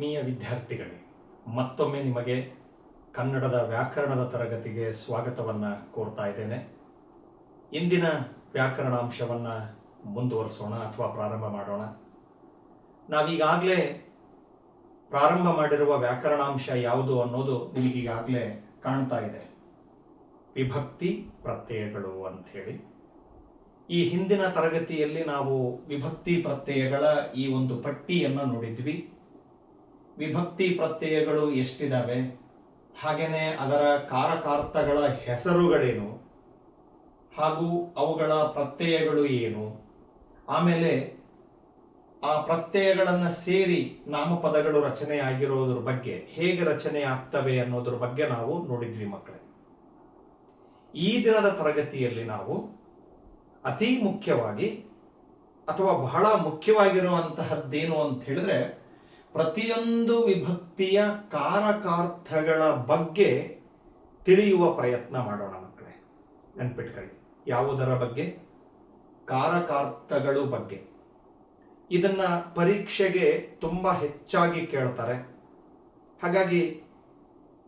ಆತ್ಮೀಯ ವಿದ್ಯಾರ್ಥಿಗಳೇ, ಮತ್ತೊಮ್ಮೆ ನಿಮಗೆ ಕನ್ನಡದ ವ್ಯಾಕರಣದ ತರಗತಿಗೆ ಸ್ವಾಗತವನ್ನು ಕೋರ್ತಾ ಇದ್ದೇನೆ. ಇಂದಿನ ವ್ಯಾಕರಣಾಂಶವನ್ನು ಮುಂದುವರಿಸೋಣ ಅಥವಾ ಪ್ರಾರಂಭ ಮಾಡೋಣ. ನಾವೀಗಾಗಲೇ ಪ್ರಾರಂಭ ಮಾಡಿರುವ ವ್ಯಾಕರಣಾಂಶ ಯಾವುದು ಅನ್ನೋದು ನಿಮಗೀಗಾಗಲೇ ಕಾಣ್ತಾ ಇದೆ. ವಿಭಕ್ತಿ ಪ್ರತ್ಯಯಗಳು ಅಂಥೇಳಿ. ಈ ಹಿಂದಿನ ತರಗತಿಯಲ್ಲಿ ನಾವು ವಿಭಕ್ತಿ ಪ್ರತ್ಯಯಗಳ ಈ ಒಂದು ಪಟ್ಟಿಯನ್ನು ನೋಡಿದ್ವಿ. ವಿಭಕ್ತಿ ಪ್ರತ್ಯಯಗಳು ಎಷ್ಟಿದ್ದಾವೆ, ಹಾಗೆಯೇ ಅದರ ಕಾರಕಾರ್ಥಗಳ ಹೆಸರುಗಳೇನು, ಹಾಗೂ ಅವುಗಳ ಪ್ರತ್ಯಯಗಳು ಏನು, ಆಮೇಲೆ ಆ ಪ್ರತ್ಯಯಗಳನ್ನು ಸೇರಿ ನಾಮಪದಗಳು ರಚನೆ ಆಗಿರೋದ್ರ ಬಗ್ಗೆ, ಹೇಗೆ ರಚನೆ ಆಗ್ತವೆ ಅನ್ನೋದ್ರ ಬಗ್ಗೆ ನಾವು ನೋಡಿದ್ವಿ ಮಕ್ಕಳೇ. ಈ ದಿನದ ತರಗತಿಯಲ್ಲಿ ನಾವು ಅತಿ ಮುಖ್ಯವಾಗಿ ಅಥವಾ ಬಹಳ ಮುಖ್ಯವಾಗಿರುವಂತಹದ್ದೇನು ಅಂತ ಹೇಳಿದ್ರೆ, ಪ್ರತಿಯೊಂದು ವಿಭಕ್ತಿಯ ಕಾರಕಾರ್ಥಗಳ ಬಗ್ಗೆ ತಿಳಿಯುವ ಪ್ರಯತ್ನ ಮಾಡೋಣ ಮಕ್ಕಳೇ. ನೆನ್ಪಿಟ್ಕೊಳ್ಳಿ, ಯಾವುದರ ಬಗ್ಗೆ? ಕಾರಕಾರ್ಥಗಳು ಬಗ್ಗೆ. ಇದನ್ನ ಪರೀಕ್ಷೆಗೆ ತುಂಬಾ ಹೆಚ್ಚಾಗಿ ಕೇಳ್ತಾರೆ. ಹಾಗಾಗಿ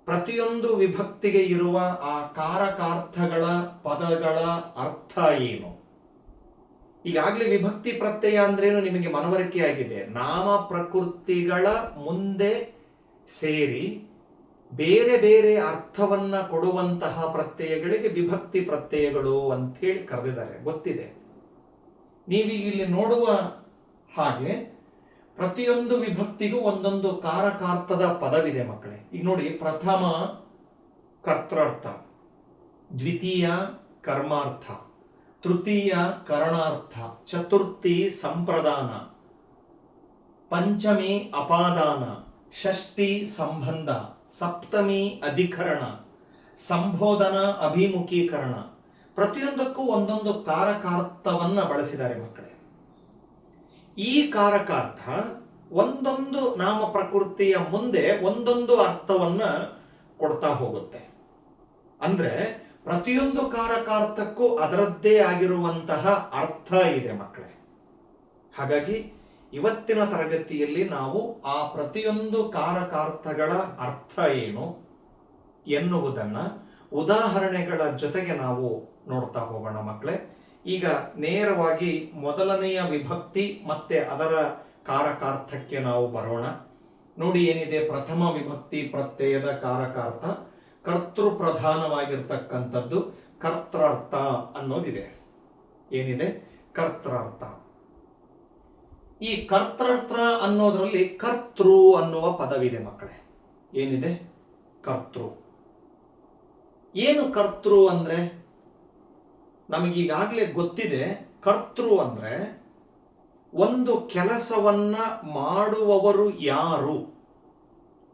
ಪ್ರತಿಯೊಂದು ವಿಭಕ್ತಿಗೆ ಇರುವ ಆ ಕಾರಕಾರ್ಥಗಳ ಪದಗಳ ಅರ್ಥ ಏನು? ಈಗಾಗಲೇ ವಿಭಕ್ತಿ ಪ್ರತ್ಯಯ ಅಂದ್ರೇನು ನಿಮಗೆ ಮನವರಿಕೆ ಆಗಿದೆ. ನಾಮ ಪ್ರಕೃತಿಗಳ ಮುಂದೆ ಸೇರಿ ಬೇರೆ ಬೇರೆ ಅರ್ಥವನ್ನ ಕೊಡುವಂತಹ ಪ್ರತ್ಯಯಗಳಿಗೆ ವಿಭಕ್ತಿ ಪ್ರತ್ಯಯಗಳು ಅಂತೇಳಿ ಕರೆದಿದ್ದಾರೆ, ಗೊತ್ತಿದೆ. ನೀವೀಗ ಇಲ್ಲಿ ನೋಡುವ ಹಾಗೆ ಪ್ರತಿಯೊಂದು ವಿಭಕ್ತಿಗೂ ಒಂದೊಂದು ಕಾರಕಾರ್ಥದ ಪದವಿದೆ ಮಕ್ಕಳೇ. ಈಗ ನೋಡಿ, ಪ್ರಥಮ ಕರ್ತಾರ್ಥ, ದ್ವಿತೀಯ ಕರ್ಮಾರ್ಥ, ತೃತೀಯ ಕರಣಾರ್ಥ, ಚತುರ್ಥಿ ಸಂಪ್ರದಾನ, ಪಂಚಮಿ ಅಪಾದಾನ, ಷಷ್ಠಿ ಸಂಬಂಧ, ಸಪ್ತಮಿ ಅಧಿಕರಣ, ಸಂಬೋಧನ ಅಭಿಮುಖೀಕರಣ. ಪ್ರತಿಯೊಂದಕ್ಕೂ ಒಂದೊಂದು ಕಾರಕಾರ್ಥವನ್ನ ಬಳಸಿದ್ದಾರೆ ಮಕ್ಕಳೇ. ಈ ಕಾರಕಾರ್ಥ ಒಂದೊಂದು ನಾಮ ಪ್ರಕೃತಿಯ ಮುಂದೆ ಒಂದೊಂದು ಅರ್ಥವನ್ನ ಕೊಡ್ತಾ ಹೋಗುತ್ತೆ. ಅಂದ್ರೆ ಪ್ರತಿಯೊಂದು ಕಾರಕಾರ್ಥಕ್ಕೂ ಅದರದ್ದೇ ಆಗಿರುವಂತಹ ಅರ್ಥ ಇದೆ ಮಕ್ಕಳೇ. ಹಾಗಾಗಿ ಇವತ್ತಿನ ತರಗತಿಯಲ್ಲಿ ನಾವು ಆ ಪ್ರತಿಯೊಂದು ಕಾರಕಾರ್ಥಗಳ ಅರ್ಥ ಏನು ಎನ್ನುವುದನ್ನ ಉದಾಹರಣೆಗಳ ಜೊತೆಗೆ ನಾವು ನೋಡ್ತಾ ಹೋಗೋಣ ಮಕ್ಕಳೇ. ಈಗ ನೇರವಾಗಿ ಮೊದಲನೆಯ ವಿಭಕ್ತಿ ಮತ್ತೆ ಅದರ ಕಾರಕಾರ್ಥಕ್ಕೆ ನಾವು ಬರೋಣ. ನೋಡಿ ಏನಿದೆ, ಪ್ರಥಮ ವಿಭಕ್ತಿ ಪ್ರತ್ಯಯದ ಕಾರಕಾರ್ಥ ಕರ್ತೃ ಪ್ರಧಾನವಾಗಿರ್ತಕ್ಕಂಥದ್ದು ಕರ್ತಾರ್ಥ ಅನ್ನೋದಿದೆ. ಏನಿದೆ? ಕರ್ತಾರ್ಥ. ಈ ಕರ್ತಾರ್ಥ ಅನ್ನೋದ್ರಲ್ಲಿ ಕರ್ತೃ ಅನ್ನುವ ಪದವಿದೆ ಮಕ್ಕಳೇ. ಏನಿದೆ? ಕರ್ತೃ. ಏನು ಕರ್ತೃ ಅಂದ್ರೆ? ನಮಗೀಗಾಗಲೇ ಗೊತ್ತಿದೆ. ಕರ್ತೃ ಅಂದ್ರೆ ಒಂದು ಕೆಲಸವನ್ನ ಮಾಡುವವರು ಯಾರು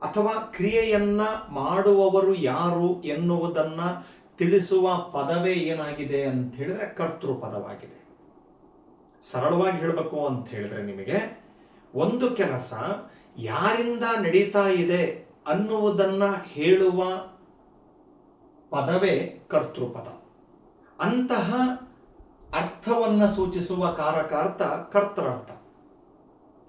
ಅಥವಾ ಕ್ರಿಯೆಯನ್ನ ಮಾಡುವವರು ಯಾರು ಎನ್ನುವುದನ್ನ ತಿಳಿಸುವ ಪದವೇ ಏನಾಗಿದೆ ಅಂತ ಹೇಳಿದ್ರೆ ಕರ್ತೃ ಪದವಾಗಿದೆ. ಸರಳವಾಗಿ ಹೇಳಬೇಕು ಅಂತ ಹೇಳಿದ್ರೆ, ನಿಮಗೆ ಒಂದು ಕೆಲಸ ಯಾರಿಂದ ನಡೀತಾ ಇದೆ ಅನ್ನುವುದನ್ನ ಹೇಳುವ ಪದವೇ ಕರ್ತೃಪದ. ಅಂತಹ ಅರ್ಥವನ್ನ ಸೂಚಿಸುವ ಕಾರಕಾರ್ಥ ಕರ್ತಾರ್ಥ.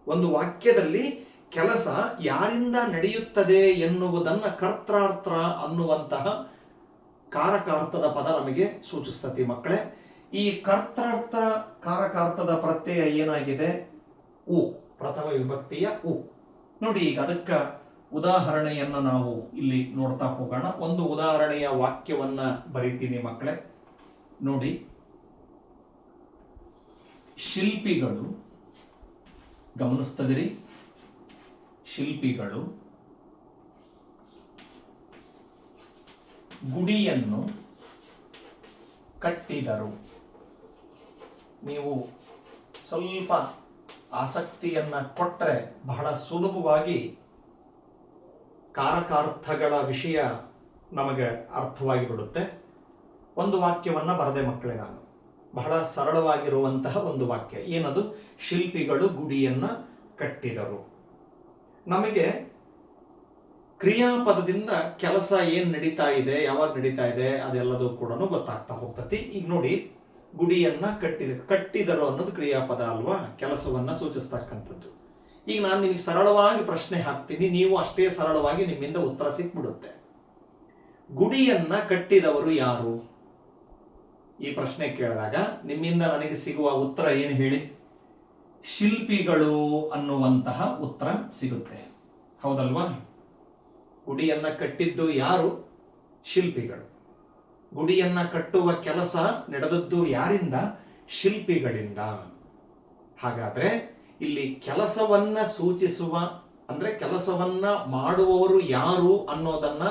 ಒಂದು ವಾಕ್ಯದಲ್ಲಿ ಕೆಲಸ ಯಾರಿಂದ ನಡೆಯುತ್ತದೆ ಎನ್ನುವುದನ್ನ ಕರ್ತಾರ್ಥ ಅನ್ನುವಂತಹ ಕಾರಕಾರ್ಥದ ಪದ ನಮಗೆ ಸೂಚಿಸ್ತತಿ ಮಕ್ಕಳೇ. ಈ ಕರ್ತಾರ್ಥ ಕಾರಕಾರ್ಥದ ಪ್ರತ್ಯಯ ಏನಾಗಿದೆ? ಉ. ಪ್ರಥಮ ವಿಭಕ್ತಿಯ ಉ. ನೋಡಿ, ಈಗ ಅದಕ್ಕೆ ಉದಾಹರಣೆಯನ್ನ ನಾವು ಇಲ್ಲಿ ನೋಡ್ತಾ ಹೋಗೋಣ. ಒಂದು ಉದಾಹರಣೆಯ ವಾಕ್ಯವನ್ನ ಬರೀತೀನಿ ಮಕ್ಕಳೇ. ನೋಡಿ, ಶಿಲ್ಪಿಗಳು, ಗಮನಿಸ್ತದಿರಿ, ಶಿಲ್ಪಿಗಳು ಗುಡಿಯನ್ನು ಕಟ್ಟಿದರು. ನೀವು ಸ್ವಲ್ಪ ಆಸಕ್ತಿಯನ್ನ ಕೊಟ್ಟರೆ ಬಹಳ ಸುಲಭವಾಗಿ ಕಾರಕಾರ್ಥಗಳ ವಿಷಯ ನಮಗೆ ಅರ್ಥವಾಗಿ ಬಿಡುತ್ತೆ. ಒಂದು ವಾಕ್ಯವನ್ನ ಬರದೆ ಮಕ್ಕಳೇ, ನಾನು ಬಹಳ ಸರಳವಾಗಿರುವಂತಹ ಒಂದು ವಾಕ್ಯ. ಏನದು? ಶಿಲ್ಪಿಗಳು ಗುಡಿಯನ್ನ ಕಟ್ಟಿದರು. ನಮಗೆ ಕ್ರಿಯಾಪದದಿಂದ ಕೆಲಸ ಏನ್ ನಡೀತಾ ಇದೆ, ಯಾವಾಗ ನಡೀತಾ ಇದೆ ಅದೆಲ್ಲದೂ ಕೂಡ ಗೊತ್ತಾಗ್ತಾ ಹೋಗ್ತತಿ. ಈಗ ನೋಡಿ, ಗುಡಿಯನ್ನ ಕಟ್ಟಿದರು ಅನ್ನೋದು ಕ್ರಿಯಾಪದ ಅಲ್ವಾ, ಕೆಲಸವನ್ನ ಸೂಚಿಸ್ತಕ್ಕಂಥದ್ದು. ಈಗ ನಾನು ನಿಮಗೆ ಸರಳವಾಗಿ ಪ್ರಶ್ನೆ ಹಾಕ್ತೀನಿ, ನೀವು ಅಷ್ಟೇ ಸರಳವಾಗಿ ನಿಮ್ಮಿಂದ ಉತ್ತರ ಸಿಕ್ಬಿಡುತ್ತೆ. ಗುಡಿಯನ್ನ ಕಟ್ಟಿದವರು ಯಾರು? ಈ ಪ್ರಶ್ನೆ ಕೇಳಿದಾಗ ನಿಮ್ಮಿಂದ ನನಗೆ ಸಿಗುವ ಉತ್ತರ ಏನು ಹೇಳಿ? ಶಿಲ್ಪಿಗಳು ಅನ್ನುವಂತಹ ಉತ್ತರ ಸಿಗುತ್ತೆ. ಹೌದಲ್ವಾ? ಗುಡಿಯನ್ನ ಕಟ್ಟಿದ್ದು ಯಾರು? ಶಿಲ್ಪಿಗಳು. ಗುಡಿಯನ್ನ ಕಟ್ಟುವ ಕೆಲಸ ನಡೆದದ್ದು ಯಾರಿಂದ? ಶಿಲ್ಪಿಗಳಿಂದ. ಹಾಗಾದ್ರೆ ಇಲ್ಲಿ ಕೆಲಸವನ್ನ ಸೂಚಿಸುವ, ಅಂದ್ರೆ ಕೆಲಸವನ್ನ ಮಾಡುವವರು ಯಾರು ಅನ್ನೋದನ್ನ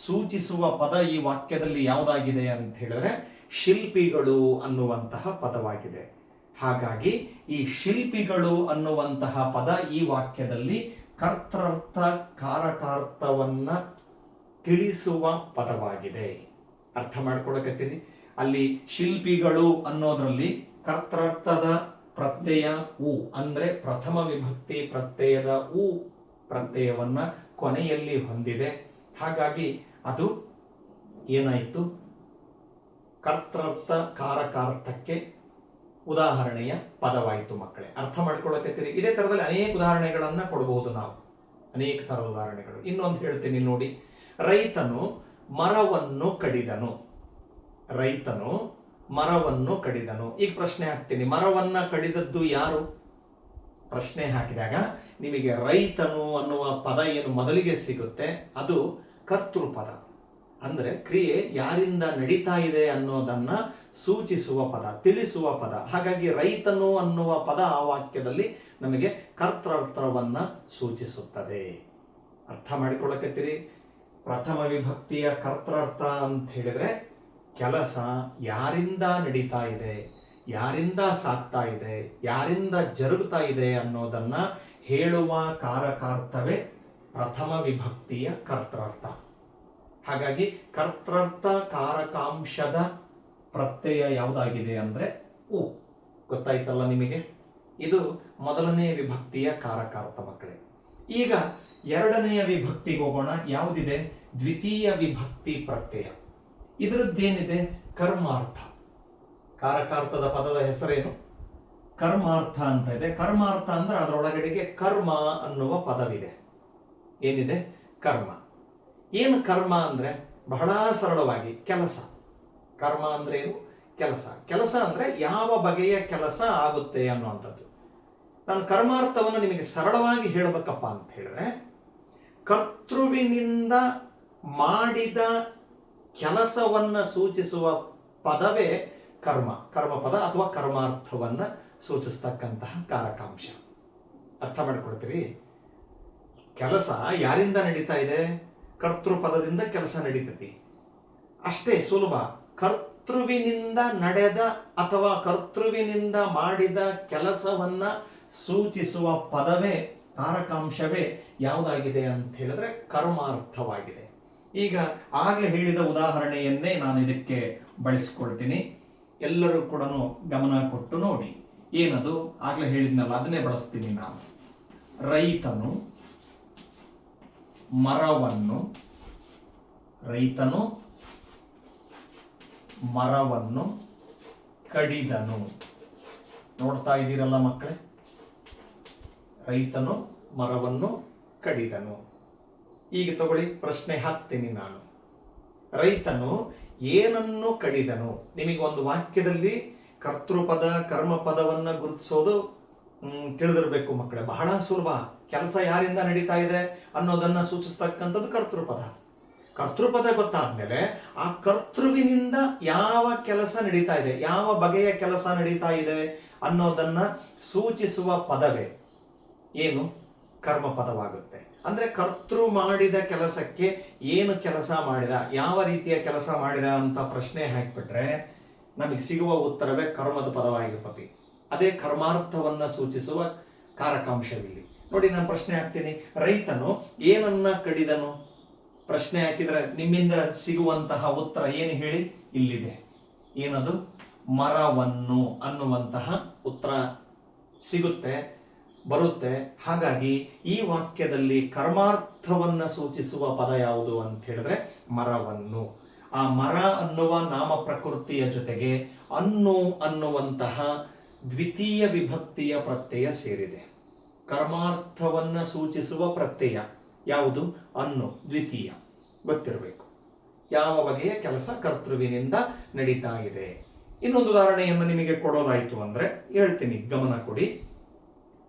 ಸೂಚಿಸುವ ಪದ ಈ ವಾಕ್ಯದಲ್ಲಿ ಯಾವುದಾಗಿದೆ ಅಂತ ಹೇಳಿದ್ರೆ ಶಿಲ್ಪಿಗಳು ಅನ್ನುವಂತಹ ಪದವಾಗಿದೆ. ಹಾಗಾಗಿ ಈ ಶಿಲ್ಪಿಗಳು ಅನ್ನುವಂತಹ ಪದ ಈ ವಾಕ್ಯದಲ್ಲಿ ಕರ್ತೃರ್ಥ ಕಾರಕಾರ್ಥವನ್ನ ತಿಳಿಸುವ ಪದವಾಗಿದೆ. ಅರ್ಥ ಮಾಡ್ಕೊಳಕತ್ತೀರಿ? ಅಲ್ಲಿ ಶಿಲ್ಪಿಗಳು ಅನ್ನೋದ್ರಲ್ಲಿ ಕರ್ತೃರ್ಥದ ಪ್ರತ್ಯಯ ಉ, ಅಂದ್ರೆ ಪ್ರಥಮ ವಿಭಕ್ತಿ ಪ್ರತ್ಯಯದ ಉ ಪ್ರತ್ಯಯವನ್ನ ಕೊನೆಯಲ್ಲಿ ಹೊಂದಿದೆ. ಹಾಗಾಗಿ ಅದು ಏನಾಯಿತು? ಕರ್ತೃರ್ಥ ಕಾರಕಾರ್ಥಕ್ಕೆ ಉದಾಹರಣೆಯ ಪದವಾಯಿತು. ಮಕ್ಕಳೇ, ಅರ್ಥ ಮಾಡ್ಕೊಳಕತ್ತೀರಿ? ಇದೇ ತರದಲ್ಲಿ ಅನೇಕ ಉದಾಹರಣೆಗಳನ್ನ ಕೊಡಬಹುದು ನಾವು, ಅನೇಕ ತರದ ಉದಾಹರಣೆಗಳು. ಇನ್ನೊಂದು ಹೇಳ್ತೀನಿ ನೋಡಿ. ರೈತನು ಮರವನ್ನು ಕಡಿದನು. ರೈತನು ಮರವನ್ನು ಕಡಿದನು. ಈಗ ಪ್ರಶ್ನೆ ಹಾಕ್ತೀನಿ, ಮರವನ್ನ ಕಡಿದದ್ದು ಯಾರು? ಪ್ರಶ್ನೆ ಹಾಕಿದಾಗ ನಿಮಗೆ ರೈತನು ಅನ್ನುವ ಪದ ಏನು ಮೊದಲಿಗೆ ಸಿಗುತ್ತೆ ಅದು ಕರ್ತೃಪದ, ಅಂದ್ರೆ ಕ್ರಿಯೆ ಯಾರಿಂದ ನಡೀತಾ ಇದೆ ಅನ್ನೋದನ್ನ ಸೂಚಿಸುವ ಪದ, ತಿಳಿಸುವ ಪದ. ಹಾಗಾಗಿ ರೈತನು ಅನ್ನುವ ಪದ ಆ ವಾಕ್ಯದಲ್ಲಿ ನಮಗೆ ಕರ್ತೃರ್ಥವನ್ನ ಸೂಚಿಸುತ್ತದೆ. ಅರ್ಥ ಮಾಡಿಕೊಳ್ಳಕತ್ತೀರಿ? ಪ್ರಥಮ ವಿಭಕ್ತಿಯ ಕರ್ತೃರ್ಥ ಅಂತ ಹೇಳಿದ್ರೆ ಕೆಲಸ ಯಾರಿಂದ ನಡೀತಾ ಇದೆ, ಯಾರಿಂದ ಸಾಕ್ತಾ ಇದೆ, ಯಾರಿಂದ ಜರುಗ್ತಾ ಇದೆ ಅನ್ನೋದನ್ನ ಹೇಳುವ ಕಾರಕಾರ್ಥವೇ ಪ್ರಥಮ ವಿಭಕ್ತಿಯ ಕರ್ತೃರ್ಥ. ಹಾಗಾಗಿ ಕರ್ತೃರ್ಥ ಕಾರಕಾಂಶದ ಪ್ರತ್ಯಯ ಯಾವುದಾಗಿದೆ ಅಂದ್ರೆ ಉ. ಗೊತ್ತಾಯ್ತಲ್ಲ ನಿಮಗೆ? ಇದು ಮೊದಲನೇ ವಿಭಕ್ತಿಯ ಕಾರಕಾರ್ಥ ಮಕ್ಕಳೇ. ಈಗ ಎರಡನೆಯ ವಿಭಕ್ತಿಗೆ ಹೋಗೋಣ. ಯಾವುದಿದೆ? ದ್ವಿತೀಯ ವಿಭಕ್ತಿ ಪ್ರತ್ಯಯ. ಇದರದ್ದೇನಿದೆ? ಕರ್ಮಾರ್ಥ. ಕಾರಕಾರ್ಥದ ಪದದ ಹೆಸರೇನು? ಕರ್ಮಾರ್ಥ ಅಂತ ಇದೆ. ಕರ್ಮಾರ್ಥ ಅಂದ್ರೆ ಅದರೊಳಗಡೆಗೆ ಕರ್ಮ ಅನ್ನುವ ಪದವಿದೆ. ಏನಿದೆ? ಕರ್ಮ. ಏನು ಕರ್ಮ ಅಂದ್ರೆ ಬಹಳ ಸರಳವಾಗಿ ಕೆಲಸ. ಕರ್ಮ ಅಂದ್ರೆ ಏನು? ಕೆಲಸ. ಕೆಲಸ ಅಂದ್ರೆ ಯಾವ ಬಗೆಯ ಕೆಲಸ ಆಗುತ್ತೆ ಅನ್ನುವಂಥದ್ದು. ನಾನು ಕರ್ಮಾರ್ಥವನ್ನು ನಿಮಗೆ ಸರಳವಾಗಿ ಹೇಳಬೇಕಪ್ಪ ಅಂತ ಹೇಳಿದ್ರೆ, ಕರ್ತೃವಿನಿಂದ ಮಾಡಿದ ಕೆಲಸವನ್ನ ಸೂಚಿಸುವ ಪದವೇ ಕರ್ಮ. ಕರ್ಮಪದ ಅಥವಾ ಕರ್ಮಾರ್ಥವನ್ನ ಸೂಚಿಸ್ತಕ್ಕಂತಹ ಕಾರಕಾಂಶ. ಅರ್ಥ ಮಾಡಿಕೊಡ್ತೀರಿ? ಕೆಲಸ ಯಾರಿಂದ ನಡೀತಾ ಇದೆ? ಕರ್ತೃಪದದಿಂದ ಕೆಲಸ ನಡೀತತಿ. ಅಷ್ಟೇ ಸುಲಭ. ಕರ್ತೃವಿನಿಂದ ನಡೆದ ಅಥವಾ ಕರ್ತೃವಿನಿಂದ ಮಾಡಿದ ಕೆಲಸವನ್ನ ಸೂಚಿಸುವ ಪದವೇ, ಕಾರಕಾಂಶವೇ ಯಾವುದಾಗಿದೆ ಅಂತ ಹೇಳಿದ್ರೆ ಕರ್ಮಾರ್ಥವಾಗಿದೆ. ಈಗ ಆಗಲೇ ಹೇಳಿದ ಉದಾಹರಣೆಯನ್ನೇ ನಾನು ಇದಕ್ಕೆ ಬಳಸಿಕೊಳ್ತೀನಿ. ಎಲ್ಲರೂ ಕೂಡ ಗಮನ ಕೊಟ್ಟು ನೋಡಿ. ಏನದು? ಆಗಲೇ ಹೇಳಿದ್ನಲ್ಲ, ಅದನ್ನೇ ಬಳಸ್ತೀನಿ ನಾನು. ರೈತನು ಮರವನ್ನು ಕಡಿದನು. ನೋಡ್ತಾ ಇದ್ದೀರಲ್ಲ ಮಕ್ಕಳೇ? ರೈತನು ಮರವನ್ನು ಕಡಿದನು. ಈಗ ತಗೊಳ್ಳಿ, ಪ್ರಶ್ನೆ ಹಾಕ್ತೀನಿ ನಾನು. ರೈತನು ಏನನ್ನು ಕಡಿದನು? ನಿಮಗೆ ಒಂದು ವಾಕ್ಯದಲ್ಲಿ ಕರ್ತೃಪದ ಕರ್ಮಪದವನ್ನ ಗುರುತಿಸೋದು ತಿಳಿದಿರಬೇಕು ಮಕ್ಕಳೇ. ಬಹಳ ಸುಲಭ. ಕೆಲಸ ಯಾರಿಂದ ನಡೀತಾ ಇದೆ ಅನ್ನೋದನ್ನ ಸೂಚಿಸ್ತಕ್ಕಂಥದ್ದು ಕರ್ತೃಪದ. ಕರ್ತೃಪದ ಗೊತ್ತಾದ್ಮೇಲೆ ಆ ಕರ್ತೃವಿನಿಂದ ಯಾವ ಕೆಲಸ ನಡೀತಾ ಇದೆ, ಯಾವ ಬಗೆಯ ಕೆಲಸ ನಡೀತಾ ಇದೆ ಅನ್ನೋದನ್ನ ಸೂಚಿಸುವ ಪದವೇ ಏನು? ಕರ್ಮಪದವಾಗುತ್ತೆ. ಅಂದ್ರೆ ಕರ್ತೃ ಮಾಡಿದ ಕೆಲಸಕ್ಕೆ ಏನು ಕೆಲಸ ಮಾಡಿದ, ಯಾವ ರೀತಿಯ ಕೆಲಸ ಮಾಡಿದ ಅಂತ ಪ್ರಶ್ನೆ ಹಾಕಿಬಿಟ್ರೆ ನಮಗೆ ಸಿಗುವ ಉತ್ತರವೇ ಕರ್ಮದ ಪದವಾಗಿರ್ತದೆ. ಅದೇ ಕರ್ಮಾರ್ಥವನ್ನ ಸೂಚಿಸುವ ಕಾರಕಾಂಶವಿಲ್ಲಿ. ನೋಡಿ, ನಾನು ಪ್ರಶ್ನೆ ಹಾಕ್ತೀನಿ. ರೈತನು ಏನನ್ನ ಕಡಿದನು? ಪ್ರಶ್ನೆ ಹಾಕಿದ್ರೆ ನಿಮ್ಮಿಂದ ಸಿಗುವಂತಹ ಉತ್ತರ ಏನು ಹೇಳಿ? ಇಲ್ಲಿದೆ. ಏನದು? ಮರವನ್ನು ಅನ್ನುವಂತಹ ಉತ್ತರ ಸಿಗುತ್ತೆ, ಬರುತ್ತೆ. ಹಾಗಾಗಿ ಈ ವಾಕ್ಯದಲ್ಲಿ ಕರ್ಮಾರ್ಥವನ್ನ ಸೂಚಿಸುವ ಪದ ಯಾವುದು ಅಂತ ಹೇಳಿದ್ರೆ ಮರವನ್ನು. ಆ ಮರ ಅನ್ನುವ ನಾಮ ಪ್ರಕೃತಿಯ ಜೊತೆಗೆ ಅನ್ನು ಅನ್ನುವಂತಹ ದ್ವಿತೀಯ ವಿಭಕ್ತಿಯ ಪ್ರತ್ಯಯ ಸೇರಿದೆ. ಕರ್ಮಾರ್ಥವನ್ನ ಸೂಚಿಸುವ ಪ್ರತ್ಯಯ ಯಾವುದು? ಅನ್ನು, ದ್ವಿತೀಯ ಗೊತ್ತಿರಬೇಕು. ಯಾವ ಬಗೆಯ ಕೆಲಸ ಕರ್ತೃವಿನಿಂದ ನಡೀತಾ ಇದೆ. ಇನ್ನೊಂದು ಉದಾಹರಣೆಯನ್ನು ನಿಮಗೆ ಕೊಡೋದಾಯಿತು ಅಂದ್ರೆ ಹೇಳ್ತೀನಿ, ಗಮನ ಕೊಡಿ.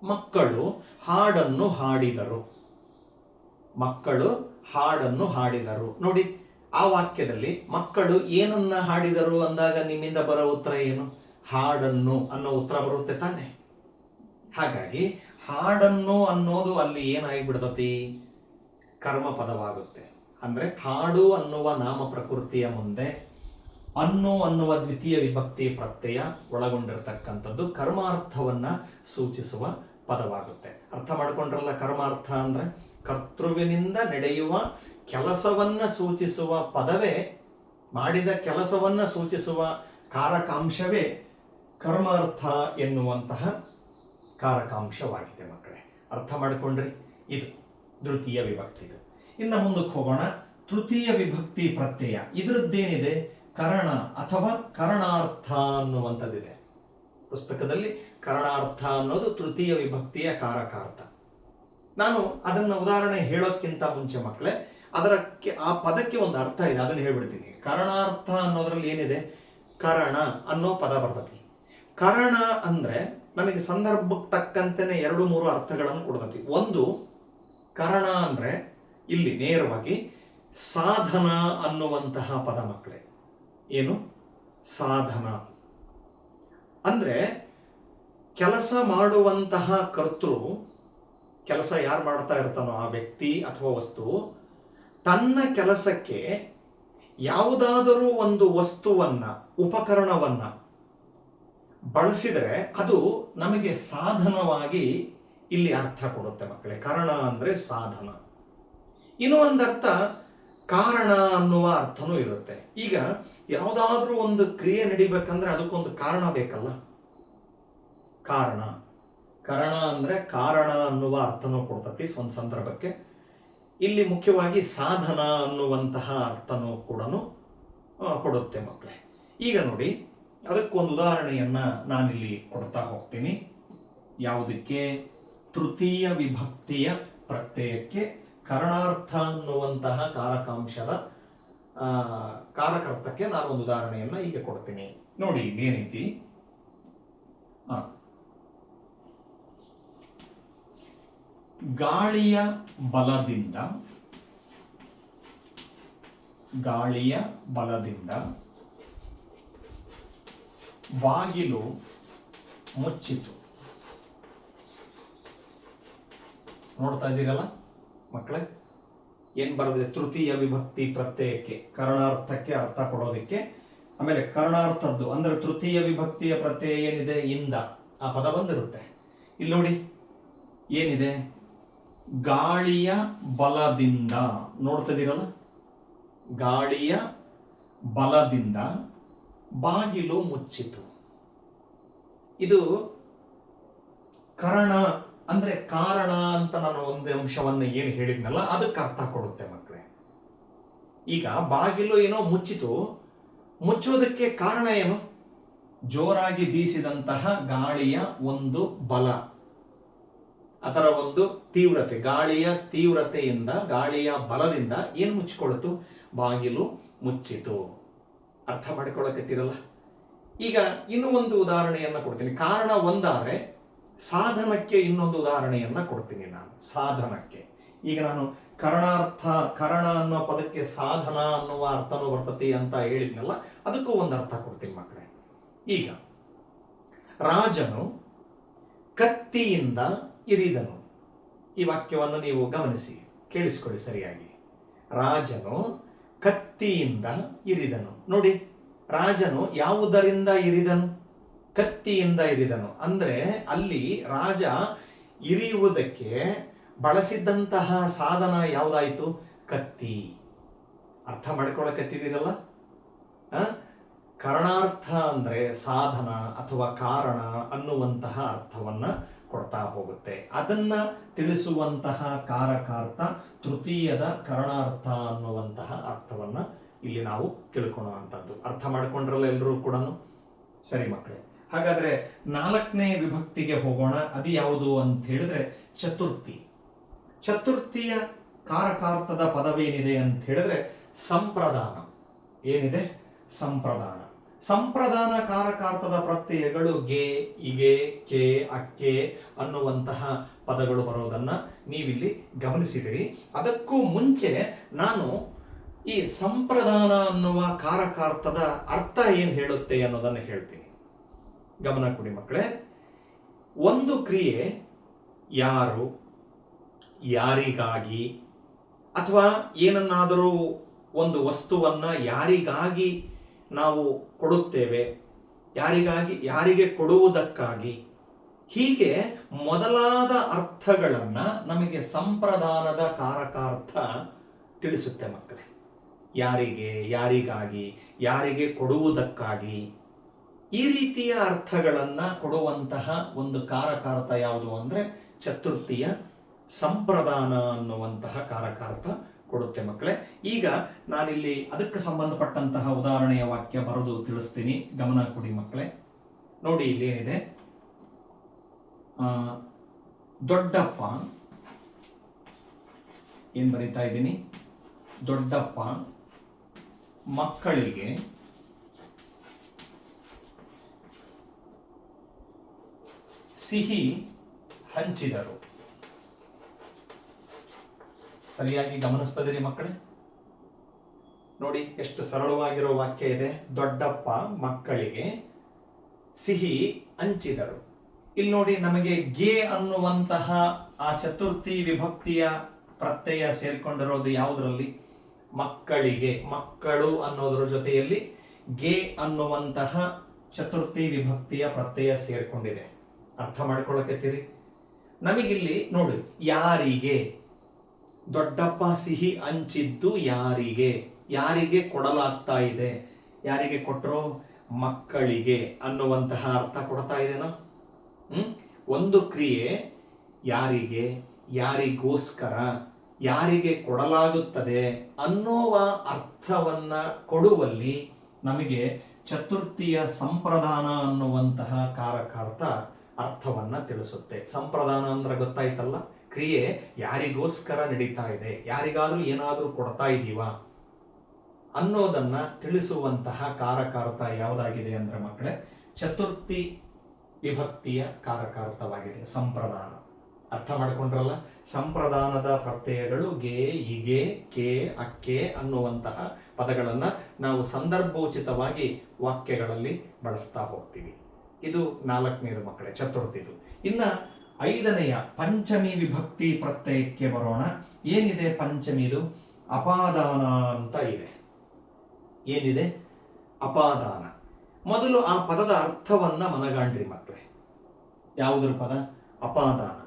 ಮಕ್ಕಳು ಹಾಡನ್ನು ಹಾಡಿದರು. ಮಕ್ಕಳು ಹಾಡನ್ನು ಹಾಡಿದರು. ನೋಡಿ, ಆ ವಾಕ್ಯದಲ್ಲಿ ಮಕ್ಕಳು ಏನನ್ನ ಹಾಡಿದರು ಅಂದಾಗ ನಿಮ್ಮಿಂದ ಬರೋ ಉತ್ತರ ಏನು? ಹಾಡನ್ನು ಅನ್ನೋ ಉತ್ತರ ಬರುತ್ತೆ ತಾನೆ. ಹಾಗಾಗಿ ಹಾಡನ್ನು ಅನ್ನೋದು ಅಲ್ಲಿ ಏನಾಗಿಬಿಡ್ತತಿ? ಕರ್ಮ ಪದವಾಗುತ್ತೆ. ಅಂದ್ರೆ ಹಾಡು ಅನ್ನುವ ನಾಮ ಪ್ರಕೃತಿಯ ಮುಂದೆ ಅನ್ನು ಅನ್ನುವ ದ್ವಿತೀಯ ವಿಭಕ್ತಿ ಪ್ರತ್ಯಯ ಒಳಗೊಂಡಿರತಕ್ಕಂಥದ್ದು ಕರ್ಮಾರ್ಥವನ್ನ ಸೂಚಿಸುವ ಪದವಾಗುತ್ತೆ. ಅರ್ಥ ಮಾಡ್ಕೊಂಡ್ರಲ್ಲ? ಕರ್ಮಾರ್ಥ ಅಂದ್ರೆ ಕರ್ತೃವಿನಿಂದ ನಡೆಯುವ ಕೆಲಸವನ್ನ ಸೂಚಿಸುವ ಪದವೇ, ಮಾಡಿದ ಕೆಲಸವನ್ನ ಸೂಚಿಸುವ ಕಾರಕಾಂಶವೇ ಕರ್ಮಾರ್ಥ ಎನ್ನುವಂತಹ ಕಾರಕಾಂಶವಾಗಿದೆ ಮಕ್ಕಳೇ. ಅರ್ಥ ಮಾಡಿಕೊಂಡ್ರಿ? ಇದು ತೃತೀಯ ವಿಭಕ್ತಿದು. ಇನ್ನು ಮುಂದಕ್ಕೆ ಹೋಗೋಣ. ತೃತೀಯ ವಿಭಕ್ತಿ ಪ್ರತ್ಯಯ ಇದರದ್ದೇನಿದೆ? ಕರಣ ಅಥವಾ ಕರಣಾರ್ಥ ಅನ್ನುವಂಥದ್ದಿದೆ. ಪುಸ್ತಕದಲ್ಲಿ ಕರಣಾರ್ಥ ಅನ್ನೋದು ತೃತೀಯ ವಿಭಕ್ತಿಯ ಕಾರಕಾರ್ಥ. ನಾನು ಅದನ್ನ ಉದಾಹರಣೆ ಹೇಳೋಕ್ಕಿಂತ ಮುಂಚೆ ಮಕ್ಕಳೇ, ಆ ಪದಕ್ಕೆ ಒಂದು ಅರ್ಥ ಇದೆ, ಅದನ್ನು ಹೇಳ್ಬಿಡ್ತೀನಿ. ಕರಣಾರ್ಥ ಅನ್ನೋದ್ರಲ್ಲಿ ಏನಿದೆ? ಕರಣ ಅನ್ನೋ ಪದ ಬರ್ತತಿ. ಕರಣ ಅಂದ್ರೆ ನಮಗೆ ಸಂದರ್ಭಕ್ಕೆ ತಕ್ಕಂತೆನೆ 2-3 ಅರ್ಥಗಳನ್ನು ಕೊಡ್ತತಿ. ಒಂದು, ಕರಣ ಅಂದ್ರೆ ಇಲ್ಲಿ ನೇರವಾಗಿ ಸಾಧನ ಅನ್ನುವಂತಹ ಪದ ಮಕ್ಕಳೇ. ಏನು? ಸಾಧನ ಅಂದ್ರೆ ಕೆಲಸ ಮಾಡುವಂತಹ ಕರ್ತೃ, ಕೆಲಸ ಯಾರು ಮಾಡ್ತಾ ಇರ್ತಾನೋ ಆ ವ್ಯಕ್ತಿ ಅಥವಾ ವಸ್ತು ತನ್ನ ಕೆಲಸಕ್ಕೆ ಯಾವುದಾದರೂ ಒಂದು ವಸ್ತುವನ್ನ, ಉಪಕರಣವನ್ನ ಬಳಸಿದರೆ ಅದು ನಮಗೆ ಸಾಧನವಾಗಿ ಇಲ್ಲಿ ಅರ್ಥ ಕೊಡುತ್ತೆ ಮಕ್ಕಳೇ. ಕಾರಣ ಅಂದ್ರೆ ಸಾಧನ. ಇನ್ನೂ ಒಂದರ್ಥ ಕಾರಣ ಅನ್ನುವ ಅರ್ಥನೂ ಇರುತ್ತೆ. ಈಗ ಯಾವುದಾದ್ರೂ ಒಂದು ಕ್ರಿಯೆ ನಡಿಬೇಕಂದ್ರೆ ಅದಕ್ಕೊಂದು ಕಾರಣ ಬೇಕಲ್ಲ. ಕಾರಣ ಅಂದ್ರೆ ಕಾರಣ ಅನ್ನುವ ಅರ್ಥನೂ ಕೊಡ್ತತಿ ಒಂದು ಸಂದರ್ಭಕ್ಕೆ. ಇಲ್ಲಿ ಮುಖ್ಯವಾಗಿ ಸಾಧನ ಅನ್ನುವಂತಹ ಅರ್ಥನೂ ಕೂಡ ಕೊಡುತ್ತೆ ಮಕ್ಕಳೇ. ಈಗ ನೋಡಿ, ಅದಕ್ಕೊಂದು ಉದಾಹರಣೆಯನ್ನ ನಾನಿಲ್ಲಿ ಕೊಡ್ತಾ ಹೋಗ್ತೀನಿ. ಯಾವುದಕ್ಕೆ? ತೃತೀಯ ವಿಭಕ್ತಿಯ ಪ್ರತ್ಯಯಕ್ಕೆ ಕರಣಾರ್ಥ ಅನ್ನುವಂತಹ ಕಾರಕಾಂಶದ ಕಾರಕರ್ತಕ್ಕೆ ನಾನು ಒಂದು ಉದಾಹರಣೆಯನ್ನ ಈಗ ಕೊಡ್ತೀನಿ. ನೋಡಿ ಏನೈತಿ. ಗಾಳಿಯ ಬಲದಿಂದ ಬಾಗಿಲು ಮುಚ್ಚಿತು. ನೋಡ್ತಾ ಇದ್ದೀರಲ್ಲ ಮಕ್ಕಳೇ, ಏನ್ ಬರದೆ? ತೃತೀಯ ವಿಭಕ್ತಿ ಪ್ರತ್ಯಯಕ್ಕೆ ಕರಣಾರ್ಥಕ್ಕೆ ಅರ್ಥ ಕೊಡೋದಕ್ಕೆ. ಆಮೇಲೆ ಕರಣಾರ್ಥದ್ದು ಅಂದ್ರೆ ತೃತೀಯ ವಿಭಕ್ತಿಯ ಪ್ರತ್ಯಯ ಏನಿದೆ? ಇಂದ, ಆ ಪದ ಬಂದಿರುತ್ತೆ. ಇಲ್ಲಿ ನೋಡಿ ಏನಿದೆ? ಗಾಳಿಯ ಬಲದಿಂದ. ನೋಡ್ತಾ ಇದ್ದೀರಲ್ಲ, ಗಾಳಿಯ ಬಲದಿಂದ ಬಾಗಿಲು ಮುಚ್ಚಿತು. ಇದು ಕರಣ ಅಂದ್ರೆ ಕಾರಣ ಅಂತ ನಾನು ಒಂದು ಅಂಶವನ್ನು ಏನು ಹೇಳಿದ್ನಲ್ಲ ಅದಕ್ಕೆ ಅರ್ಥ ಕೊಡುತ್ತೆ ಮಕ್ಕಳೇ. ಈಗ ಬಾಗಿಲು ಏನೋ ಮುಚ್ಚಿತು, ಮುಚ್ಚೋದಕ್ಕೆ ಕಾರಣ ಏನು? ಜೋರಾಗಿ ಬೀಸಿದಂತಹ ಗಾಳಿಯ ಒಂದು ಬಲ, ಅದರ ಒಂದು ತೀವ್ರತೆ, ಗಾಳಿಯ ತೀವ್ರತೆಯಿಂದ, ಗಾಳಿಯ ಬಲದಿಂದ ಏನು ಮುಚ್ಚಿಕೊಳ್ಳುತ್ತು? ಬಾಗಿಲು ಮುಚ್ಚಿತು. ಅರ್ಥ ಮಾಡಿಕೊಳ್ಳಕತ್ತೀರಲ್ಲ? ಈಗ ಇನ್ನೂ ಒಂದು ಉದಾಹರಣೆಯನ್ನ ಕೊಡ್ತೀನಿ. ಕಾರಣ ಒಂದಾದ್ರೆ ಸಾಧನಕ್ಕೆ ಇನ್ನೊಂದು ಉದಾಹರಣೆಯನ್ನ ಕೊಡ್ತೀನಿ ನಾನು. ಸಾಧನಕ್ಕೆ ಈಗ ನಾನು ಕರಣ ಅನ್ನೋ ಪದಕ್ಕೆ ಸಾಧನ ಅನ್ನುವ ಅರ್ಥನೂ ಬರ್ತತಿ ಅಂತ ಹೇಳಿದ್ನಲ್ಲ, ಅದಕ್ಕೂ ಒಂದು ಅರ್ಥ ಕೊಡ್ತೀನಿ ಮಕ್ಕಳೇ. ಈಗ ರಾಜನು ಕತ್ತಿಯಿಂದ ಇರಿದನು. ಈ ವಾಕ್ಯವನ್ನು ನೀವು ಗಮನಿಸಿ, ಕೇಳಿಸ್ಕೊಳ್ಳಿ ಸರಿಯಾಗಿ. ರಾಜನು ಕತ್ತಿಯಿಂದ ಇರಿದನು. ನೋಡಿ, ರಾಜನು ಯಾವುದರಿಂದ ಇರಿದನು? ಕತ್ತಿಯಿಂದ ಇರಿದನು. ಅಂದ್ರೆ ಅಲ್ಲಿ ರಾಜ ಇರಿಯುವುದಕ್ಕೆ ಬಳಸಿದ್ದಂತಹ ಸಾಧನ ಯಾವುದಾಯಿತು? ಕತ್ತಿ. ಅರ್ಥ ಮಾಡ್ಕೊಳಕತ್ತಿದ್ದೀರಲ್ಲ? ಕರಣಾರ್ಥ ಅಂದ್ರೆ ಸಾಧನ ಅಥವಾ ಕಾರಣ ಅನ್ನುವಂತಹ ಅರ್ಥವನ್ನ ಕೊಡ್ತಾ ಹೋಗುತ್ತೆ. ಅದನ್ನ ತಿಳಿಸುವಂತಹ ಕಾರಕಾರ್ಥ ತೃತೀಯದ ಕರಣಾರ್ಥ ಅನ್ನುವಂತಹ ಅರ್ಥವನ್ನ ಇಲ್ಲಿ ನಾವು ತಿಳ್ಕೊಳ್ಳುವಂಥದ್ದು. ಅರ್ಥ ಮಾಡ್ಕೊಂಡ್ರಲ್ಲ ಎಲ್ಲರೂ ಕೂಡ? ಸರಿ ಮಕ್ಕಳೇ, ಹಾಗಾದ್ರೆ 4ನೇ ವಿಭಕ್ತಿಗೆ ಹೋಗೋಣ. ಅದು ಯಾವುದು ಅಂತ ಹೇಳಿದ್ರೆ ಚತುರ್ಥಿ. ಚತುರ್ಥಿಯ ಕಾರಕಾರ್ಥದ ಪದವೇನಿದೆ ಅಂತ ಹೇಳಿದ್ರೆ ಸಂಪ್ರದಾನ. ಏನಿದೆ? ಸಂಪ್ರದಾನ. ಸಂಪ್ರದಾನ ಕಾರಕಾರ್ಥದ ಪ್ರತ್ಯಯಗಳು ಗೆ, ಇಗೆ, ಕೆ, ಅಕ್ಕೆ ಅನ್ನುವಂತಹ ಪದಗಳು ಬರೋದನ್ನ ನೀವಿಲ್ಲಿ ಗಮನಿಸಿದಿರಿ. ಅದಕ್ಕೂ ಮುಂಚೆ ನಾನು ಈ ಸಂಪ್ರದಾನ ಅನ್ನುವ ಕಾರಕಾರ್ಥದ ಅರ್ಥ ಏನು ಹೇಳುತ್ತೆ ಅನ್ನೋದನ್ನು ಹೇಳ್ತೀನಿ. ಗಮನ ಕೊಡಿ ಮಕ್ಕಳೇ. ಒಂದು ಕ್ರಿಯೆ ಯಾರು, ಯಾರಿಗಾಗಿ, ಅಥವಾ ಏನನ್ನಾದರೂ ಒಂದು ವಸ್ತುವನ್ನ ಯಾರಿಗಾಗಿ ನಾವು ಕೊಡುತ್ತೇವೆ, ಯಾರಿಗೆ ಕೊಡುವುದಕ್ಕಾಗಿ, ಹೀಗೆ ಮೊದಲಾದ ಅರ್ಥಗಳನ್ನ ನಮಗೆ ಸಂಪ್ರದಾನದ ಕಾರಕಾರ್ಥ ತಿಳಿಸುತ್ತೆ ಮಕ್ಕಳೇ. ಯಾರಿಗೆ, ಯಾರಿಗಾಗಿ, ಯಾರಿಗೆ ಕೊಡುವುದಕ್ಕಾಗಿ, ಈ ರೀತಿಯ ಅರ್ಥಗಳನ್ನ ಕೊಡುವಂತಹ ಒಂದು ಕಾರಕಾರ್ಥ ಯಾವುದು ಅಂದ್ರೆ ಚತುರ್ಥಿಯ ಸಂಪ್ರದಾನ ಅನ್ನುವಂತಹ ಕಾರಕಾರ್ಥ ಕೊಡುತ್ತೆ ಮಕ್ಕಳೇ. ಈಗ ನಾನಿಲ್ಲಿ ಅದಕ್ಕೆ ಸಂಬಂಧಪಟ್ಟಂತಹ ಉದಾಹರಣೆಯ ವಾಕ್ಯ ಬರೆದು ತಿಳಿಸ್ತೀನಿ. ಗಮನ ಕೊಡಿ ಮಕ್ಕಳೇ. ನೋಡಿ ಇಲ್ಲಿ ಏನಿದೆ, ದೊಡ್ಡಪ್ಪ, ಏನ್ ಬರೀತಾ ಇದ್ದೀನಿ, ದೊಡ್ಡಪ್ಪ ಮಕ್ಕಳಿಗೆ ಸಿಹಿ ಹಂಚಿದರು. ಸರಿಯಾಗಿ ಗಮನಿಸ್ತದಿರಿ ಮಕ್ಕಳೇ. ನೋಡಿ ಎಷ್ಟು ಸರಳವಾಗಿರೋ ವಾಕ್ಯ ಇದೆ. ದೊಡ್ಡಪ್ಪ ಮಕ್ಕಳಿಗೆ ಸಿಹಿ ಹಂಚಿದರು. ಇಲ್ಲಿ ನೋಡಿ, ನಮಗೆ ಗೆ ಅನ್ನುವಂತಹ ಆ ಚತುರ್ಥಿ ವಿಭಕ್ತಿಯ ಪ್ರತ್ಯಯ ಸೇರ್ಕೊಂಡಿರೋದು ಯಾವುದರಲ್ಲಿ? ಮಕ್ಕಳಿಗೆ. ಮಕ್ಕಳು ಅನ್ನೋದ್ರ ಜೊತೆಯಲ್ಲಿ ಗೆ ಅನ್ನುವಂತಹ ಚತುರ್ಥಿ ವಿಭಕ್ತಿಯ ಪ್ರತ್ಯಯ ಸೇರ್ಕೊಂಡಿದೆ. ಅರ್ಥ ಮಾಡ್ಕೊಳ್ಳಕತ್ತೀರಿ? ನಮಗಿಲ್ಲಿ ನೋಡಿ, ಯಾರಿಗೆ, ದೊಡ್ಡಪ್ಪ ಸಿಹಿ ಹಂಚಿದ್ದು ಯಾರಿಗೆ, ಯಾರಿಗೆ ಕೊಡಲಾಗ್ತಾ ಇದೆ, ಯಾರಿಗೆ ಕೊಟ್ಟರು? ಮಕ್ಕಳಿಗೆ ಅನ್ನುವಂತಹ ಅರ್ಥ ಕೊಡ್ತಾ ಇದೆನೋ. ಒಂದು ಕ್ರಿಯೆ ಯಾರಿಗೆ, ಯಾರಿಗೋಸ್ಕರ, ಯಾರಿಗೆ ಕೊಡಲಾಗುತ್ತದೆ ಅನ್ನುವ ಅರ್ಥವನ್ನ ಕೊಡುವಲ್ಲಿ ನಮಗೆ ಚತುರ್ಥಿಯ ಸಂಪ್ರದಾನ ಅನ್ನುವಂತಹ ಕಾರಕಾರ್ಥ ಅರ್ಥವನ್ನ ತಿಳಿಸುತ್ತೆ. ಸಂಪ್ರದಾನ ಅಂದ್ರೆ ಗೊತ್ತಾಯ್ತಲ್ಲ, ಕ್ರಿಯೆ ಯಾರಿಗೋಸ್ಕರ ನಡೀತಾ ಇದೆ, ಯಾರಿಗಾದ್ರೂ ಏನಾದ್ರೂ ಕೊಡ್ತಾ ಇದೀವಾ ಅನ್ನೋದನ್ನ ತಿಳಿಸುವಂತಹ ಕಾರಕಾರ್ಥ ಯಾವುದಾಗಿದೆ ಅಂದ್ರೆ ಮಕ್ಕಳೇ, ಚತುರ್ಥಿ ವಿಭಕ್ತಿಯ ಕಾರಕಾರ್ಥವಾಗಿದೆ ಸಂಪ್ರದಾನ. ಅರ್ಥ ಮಾಡಿಕೊಂಡ್ರಲ್ಲ? ಸಂಪ್ರದಾನದ ಪ್ರತ್ಯಯಗಳು ಗೆ, ಹೀಗೆ, ಕೆ, ಅಕ್ಕೆ ಅನ್ನುವಂತಹ ಪದಗಳನ್ನ ನಾವು ಸಂದರ್ಭೋಚಿತವಾಗಿ ವಾಕ್ಯಗಳಲ್ಲಿ ಬಳಸ್ತಾ ಹೋಗ್ತೀವಿ. ಇದು 4ನೇದು ಮಕ್ಕಳೇ, ಚತುರ್ಥಿದು. ಇನ್ನ 5ನೆಯ ಪಂಚಮಿ ವಿಭಕ್ತಿ ಪ್ರತ್ಯಯಕ್ಕೆ ಬರೋಣ. ಏನಿದೆ ಪಂಚಮಿದು? ಅಪಾದಾನ ಅಂತ ಇದೆ. ಏನಿದೆ? ಅಪಾದಾನ. ಮೊದಲು ಆ ಪದದ ಅರ್ಥವನ್ನ ಮನಗಾಣ್ರಿ ಮಕ್ಕಳೇ. ಯಾವುದ್ರ ಪದ? ಅಪಾದಾನ.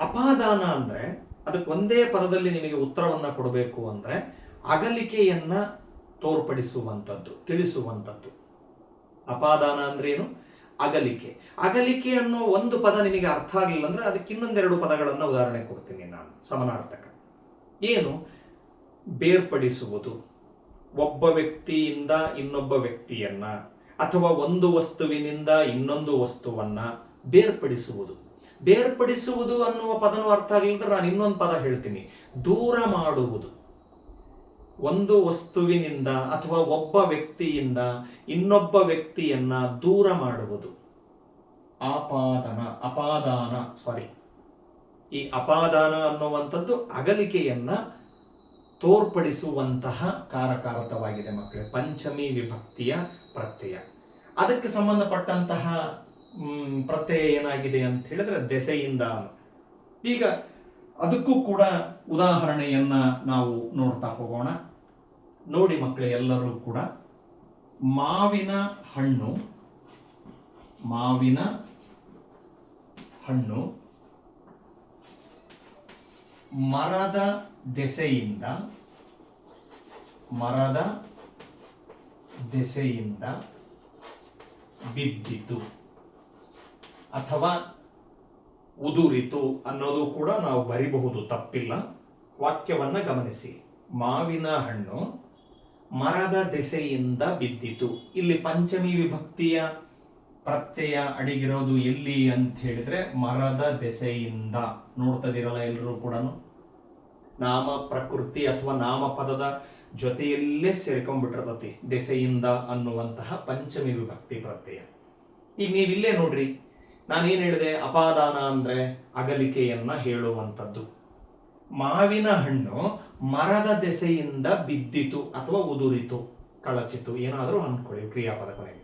ಅಪಾದಾನ ಅಂದ್ರೆ ಅದಕ್ಕೆ ಒಂದೇ ಪದದಲ್ಲಿ ನಿಮಗೆ ಉತ್ತರವನ್ನ ಕೊಡಬೇಕು ಅಂದ್ರೆ ಅಗಲಿಕೆಯನ್ನ ತೋರ್ಪಡಿಸುವಂಥದ್ದು, ತಿಳಿಸುವಂಥದ್ದು. ಅಪಾದಾನ ಅಂದ್ರೆ ಏನು? ಅಗಲಿಕೆ. ಅಗಲಿಕೆ ಅನ್ನೋ ಒಂದು ಪದ ನಿಮಗೆ ಅರ್ಥ ಆಗಲಿಲ್ಲ ಅಂದ್ರೆ ಅದಕ್ಕೆ ಇನ್ನೊಂದೆರಡು ಪದಗಳನ್ನ ಉದಾಹರಣೆ ಕೊಡ್ತೀನಿ ನಾನು, ಸಮಾನಾರ್ಥಕ. ಏನು? ಬೇರ್ಪಡಿಸುವುದು. ಒಬ್ಬ ವ್ಯಕ್ತಿಯಿಂದ ಇನ್ನೊಬ್ಬ ವ್ಯಕ್ತಿಯನ್ನ ಅಥವಾ ಒಂದು ವಸ್ತುವಿನಿಂದ ಇನ್ನೊಂದು ವಸ್ತುವನ್ನ ಬೇರ್ಪಡಿಸುವುದು. ಬೇರ್ಪಡಿಸುವುದು ಅನ್ನುವ ಪದನೂ ಅರ್ಥ ಆಗಲಿಲ್ಲ ನಾನು ಇನ್ನೊಂದು ಪದ ಹೇಳ್ತೀನಿ, ದೂರ ಮಾಡುವುದು. ಒಂದು ವಸ್ತುವಿನಿಂದ ಅಥವಾ ಒಬ್ಬ ವ್ಯಕ್ತಿಯಿಂದ ಇನ್ನೊಬ್ಬ ವ್ಯಕ್ತಿಯನ್ನ ದೂರ ಮಾಡುವುದು. ಈ ಅಪಾದಾನ ಅನ್ನುವಂಥದ್ದು ಅಗಲಿಕೆಯನ್ನ ತೋರ್ಪಡಿಸುವಂತಹ ಕಾರಕಾರ್ಥವಾಗಿದೆ ಮಕ್ಕಳೇ, ಪಂಚಮಿ ವಿಭಕ್ತಿಯ ಪ್ರತ್ಯಯ. ಅದಕ್ಕೆ ಸಂಬಂಧಪಟ್ಟಂತಹ ಪ್ರತ್ಯಯ ಏನಾಗಿದೆ ಅಂತ ಹೇಳಿದ್ರೆ ದೆಸೆಯಿಂದ. ಈಗ ಅದಕ್ಕೂ ಕೂಡ ಉದಾಹರಣೆಯನ್ನ ನಾವು ನೋಡ್ತಾ ಹೋಗೋಣ. ನೋಡಿ ಮಕ್ಕಳೇ, ಎಲ್ಲರೂ ಕೂಡ ಮಾವಿನ ಹಣ್ಣು ಮರದ ದೆಸೆಯಿಂದ ಬಿದ್ದಿತು ಅಥವಾ ಉದುರಿತು ಅನ್ನೋದು ಕೂಡ ನಾವು ಬರಿಬಹುದು, ತಪ್ಪಿಲ್ಲ. ವಾಕ್ಯವನ್ನ ಗಮನಿಸಿ. ಮಾವಿನ ಹಣ್ಣು ಮರದ ದೆಸೆಯಿಂದ ಬಿದ್ದಿತು. ಇಲ್ಲಿ ಪಂಚಮಿ ವಿಭಕ್ತಿಯ ಪ್ರತ್ಯಯ ಅಡಿಗಿರೋದು ಎಲ್ಲಿ ಅಂತ ಹೇಳಿದ್ರೆ ಮರದ ದೆಸೆಯಿಂದ. ನೋಡ್ತದಿರಲ್ಲ ಎಲ್ಲರೂ ಕೂಡ, ನಾಮ ಪ್ರಕೃತಿ ಅಥವಾ ನಾಮಪದದ ಜೊತೆಯಲ್ಲೇ ಸೇರ್ಕೊಂಡ್ಬಿಟ್ಟಿರ್ತತಿ ದೆಸೆಯಿಂದ ಅನ್ನುವಂತಹ ಪಂಚಮಿ ವಿಭಕ್ತಿ ಪ್ರತ್ಯಯ. ಈಗ ನೀವಿಲ್ಲೇ ನೋಡ್ರಿ, ನಾನೇನು ಹೇಳಿದೆ, ಅಪಾದಾನ ಅಂದ್ರೆ ಅಗಲಿಕೆಯನ್ನ ಹೇಳುವಂಥದ್ದು. ಮಾವಿನ ಹಣ್ಣು ಮರದ ದೆಸೆಯಿಂದ ಬಿದ್ದಿತು ಅಥವಾ ಉದುರಿತು, ಕಳಚಿತು, ಏನಾದರೂ ಅಂದ್ಕೊಳ್ಳಿ ಕ್ರಿಯಾಪದ ಕೊನೆಗೆ.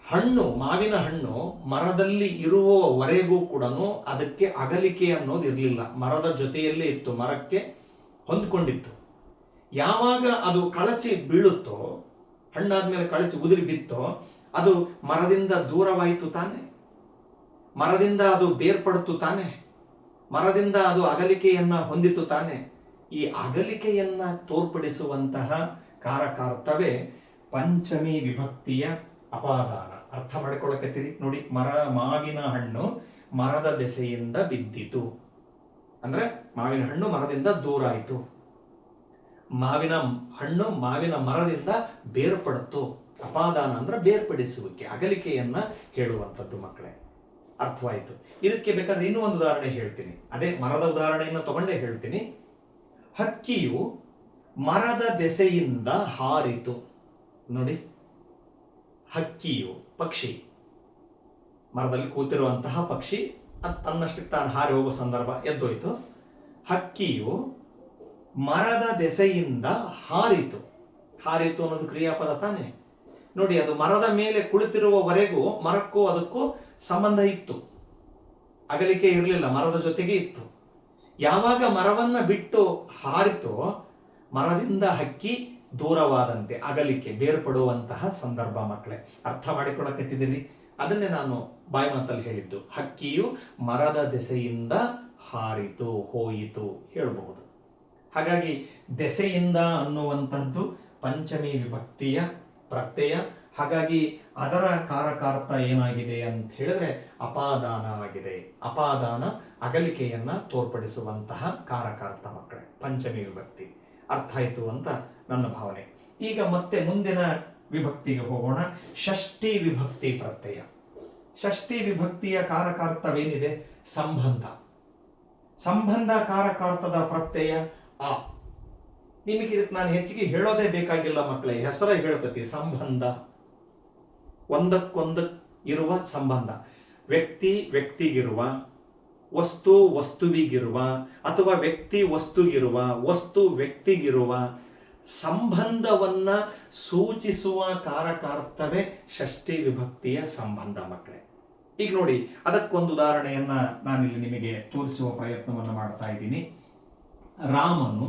ಹಣ್ಣು, ಮಾವಿನ ಹಣ್ಣು ಮರದಲ್ಲಿ ಇರುವವರೆಗೂ ಕೂಡ ಅದಕ್ಕೆ ಅಗಲಿಕೆ ಅನ್ನೋದು ಇರಲಿಲ್ಲ, ಮರದ ಜೊತೆಯಲ್ಲೇ ಇತ್ತು, ಮರಕ್ಕೆ ಹೊಂದ್ಕೊಂಡಿತ್ತು. ಯಾವಾಗ ಅದು ಕಳಚಿ ಬೀಳುತ್ತೋ, ಹಣ್ಣಾದ್ಮೇಲೆ ಕಳಚಿ ಉದುರಿ ಬಿತ್ತೋ, ಅದು ಮರದಿಂದ ದೂರವಾಯಿತು ತಾನೆ, ಮರದಿಂದ ಅದು ಬೇರ್ಪಡ್ತು ತಾನೆ, ಮರದಿಂದ ಅದು ಅಗಲಿಕೆಯನ್ನ ಹೊಂದಿತು ತಾನೆ. ಈ ಅಗಲಿಕೆಯನ್ನ ತೋರ್ಪಡಿಸುವಂತಹ ಕಾರಕಾರ್ಥವೇ ಪಂಚಮಿ ವಿಭಕ್ತಿಯ ಅಪಾದಾನ. ಅರ್ಥ ಮಾಡಿಕೊಳ್ಳಕತ್ತೀರಿ ನೋಡಿ, ಮಾವಿನ ಹಣ್ಣು ಮರದ ದೆಸೆಯಿಂದ ಬಿದ್ದಿತು ಅಂದ್ರೆ ಮಾವಿನ ಹಣ್ಣು ಮರದಿಂದ ದೂರ ಆಯಿತು, ಮಾವಿನ ಹಣ್ಣು ಮಾವಿನ ಮರದಿಂದ ಬೇರ್ಪಡ್ತು. ಅಪಾದಾನ ಅಂದ್ರೆ ಬೇರ್ಪಡಿಸುವಿಕೆ, ಅಗಲಿಕೆಯನ್ನ ಹೇಳುವಂಥದ್ದು ಮಕ್ಕಳೇ. ಅರ್ಥವಾಯಿತು. ಇದಕ್ಕೆ ಬೇಕಾದ್ರೆ ಇನ್ನೂ ಒಂದು ಉದಾಹರಣೆ ಹೇಳ್ತೀನಿ, ಅದೇ ಮರದ ಉದಾಹರಣೆಯನ್ನು ತಗೊಂಡೇ ಹೇಳ್ತೀನಿ. ಹಕ್ಕಿಯು ಮರದ ದೆಸೆಯಿಂದ ಹಾರಿತು. ನೋಡಿ, ಹಕ್ಕಿಯು ಪಕ್ಷಿ, ಮರದಲ್ಲಿ ಕೂತಿರುವಂತಹ ಪಕ್ಷಿ, ಅದು ತನ್ನಷ್ಟಕ್ಕೆ ತಾನು ಹಾರಿ ಹೋಗೋ ಸಂದರ್ಭ ಎದ್ದೋಯ್ತು. ಹಕ್ಕಿಯು ಮರದ ದೆಸೆಯಿಂದ ಹಾರಿತು. ಹಾರಿತು ಅನ್ನೋದು ಕ್ರಿಯಾಪದ ತಾನೆ. ನೋಡಿ, ಅದು ಮರದ ಮೇಲೆ ಕುಳಿತಿರುವವರೆಗೂ ಮರಕ್ಕೂ ಅದಕ್ಕೂ ಸಂಬಂಧ ಇತ್ತು, ಅಗಲಿಕೆ ಇರಲಿಲ್ಲ, ಮರದ ಜೊತೆಗೆ ಇತ್ತು. ಯಾವಾಗ ಮರವನ್ನ ಬಿಟ್ಟು ಹಾರಿತೋ, ಮರದಿಂದ ಹಕ್ಕಿ ದೂರವಾದಂತೆ, ಅಗಲಿಕೆ, ಬೇರ್ಪಡುವಂತಹ ಸಂದರ್ಭ ಮಕ್ಕಳೇ. ಅರ್ಥ ಮಾಡಿಕೊಳ್ಳಕತ್ತಿದ್ದೀರಿ? ಅದನ್ನೇ ನಾನು ಬಾಯಿ ಮಾತಲ್ಲಿ ಹೇಳಿದ್ದು, ಹಕ್ಕಿಯು ಮರದ ದೆಸೆಯಿಂದ ಹಾರಿತು, ಹೋಯಿತು ಹೇಳಬಹುದು. ಹಾಗಾಗಿ ದೆಸೆಯಿಂದ ಅನ್ನುವಂಥದ್ದು ಪಂಚಮಿ ವಿಭಕ್ತಿಯ ಪ್ರತ್ಯಯ. ಹಾಗಾಗಿ ಅದರ ಕಾರಕಾರ್ಥ ಏನಾಗಿದೆ ಅಂತ ಹೇಳಿದ್ರೆ ಅಪಾದಾನ ಆಗಿದೆ. ಅಪಾದಾನ ಅಗಲಿಕೆಯನ್ನ ತೋರ್ಪಡಿಸುವಂತಹ ಕಾರಕಾರ್ಥ ಮಕ್ಕಳೇ, ಪಂಚಮಿ ವಿಭಕ್ತಿ. ಅರ್ಥ ಆಯ್ತು ಅಂತ ನನ್ನ ಭಾವನೆ. ಈಗ ಮತ್ತೆ ಮುಂದಿನ ವಿಭಕ್ತಿಗೆ ಹೋಗೋಣ. ಷಷ್ಠಿ ವಿಭಕ್ತಿ ಪ್ರತ್ಯಯ. ಷಷ್ಠಿ ವಿಭಕ್ತಿಯ ಕಾರಕಾರ್ಥವೇನಿದೆ? ಸಂಬಂಧ. ಸಂಬಂಧ ಕಾರಕಾರ್ಥದ ಪ್ರತ್ಯಯ ಆ. ನಿಮಗೆ ಇದಕ್ಕೆ ನಾನು ಹೆಚ್ಚಿಗೆ ಹೇಳೋದೇ ಬೇಕಾಗಿಲ್ಲ ಮಕ್ಕಳೇ, ಹೆಸರ ಹೇಳ್ತತಿ ಸಂಬಂಧ. ಒಂದಕ್ಕೊಂದು ಇರುವ ಸಂಬಂಧ, ವ್ಯಕ್ತಿ ವ್ಯಕ್ತಿಗಿರುವ, ವಸ್ತು ವಸ್ತುವಿಗಿರುವ, ಅಥವಾ ವ್ಯಕ್ತಿ ವಸ್ತುಗಿರುವ, ವಸ್ತು ವ್ಯಕ್ತಿಗಿರುವ ಸಂಬಂಧವನ್ನ ಸೂಚಿಸುವ ಕಾರಕಾರ್ಥವೇ ಷಷ್ಠಿ ವಿಭಕ್ತಿಯ ಸಂಬಂಧ ಮಕ್ಕಳೇ. ಈಗ ನೋಡಿ, ಅದಕ್ಕೊಂದು ಉದಾಹರಣೆಯನ್ನ ನಾನಿಲ್ಲಿ ನಿಮಗೆ ತೋರಿಸುವ ಪ್ರಯತ್ನವನ್ನು ಮಾಡ್ತಾ ಇದ್ದೀನಿ. ರಾಮನು,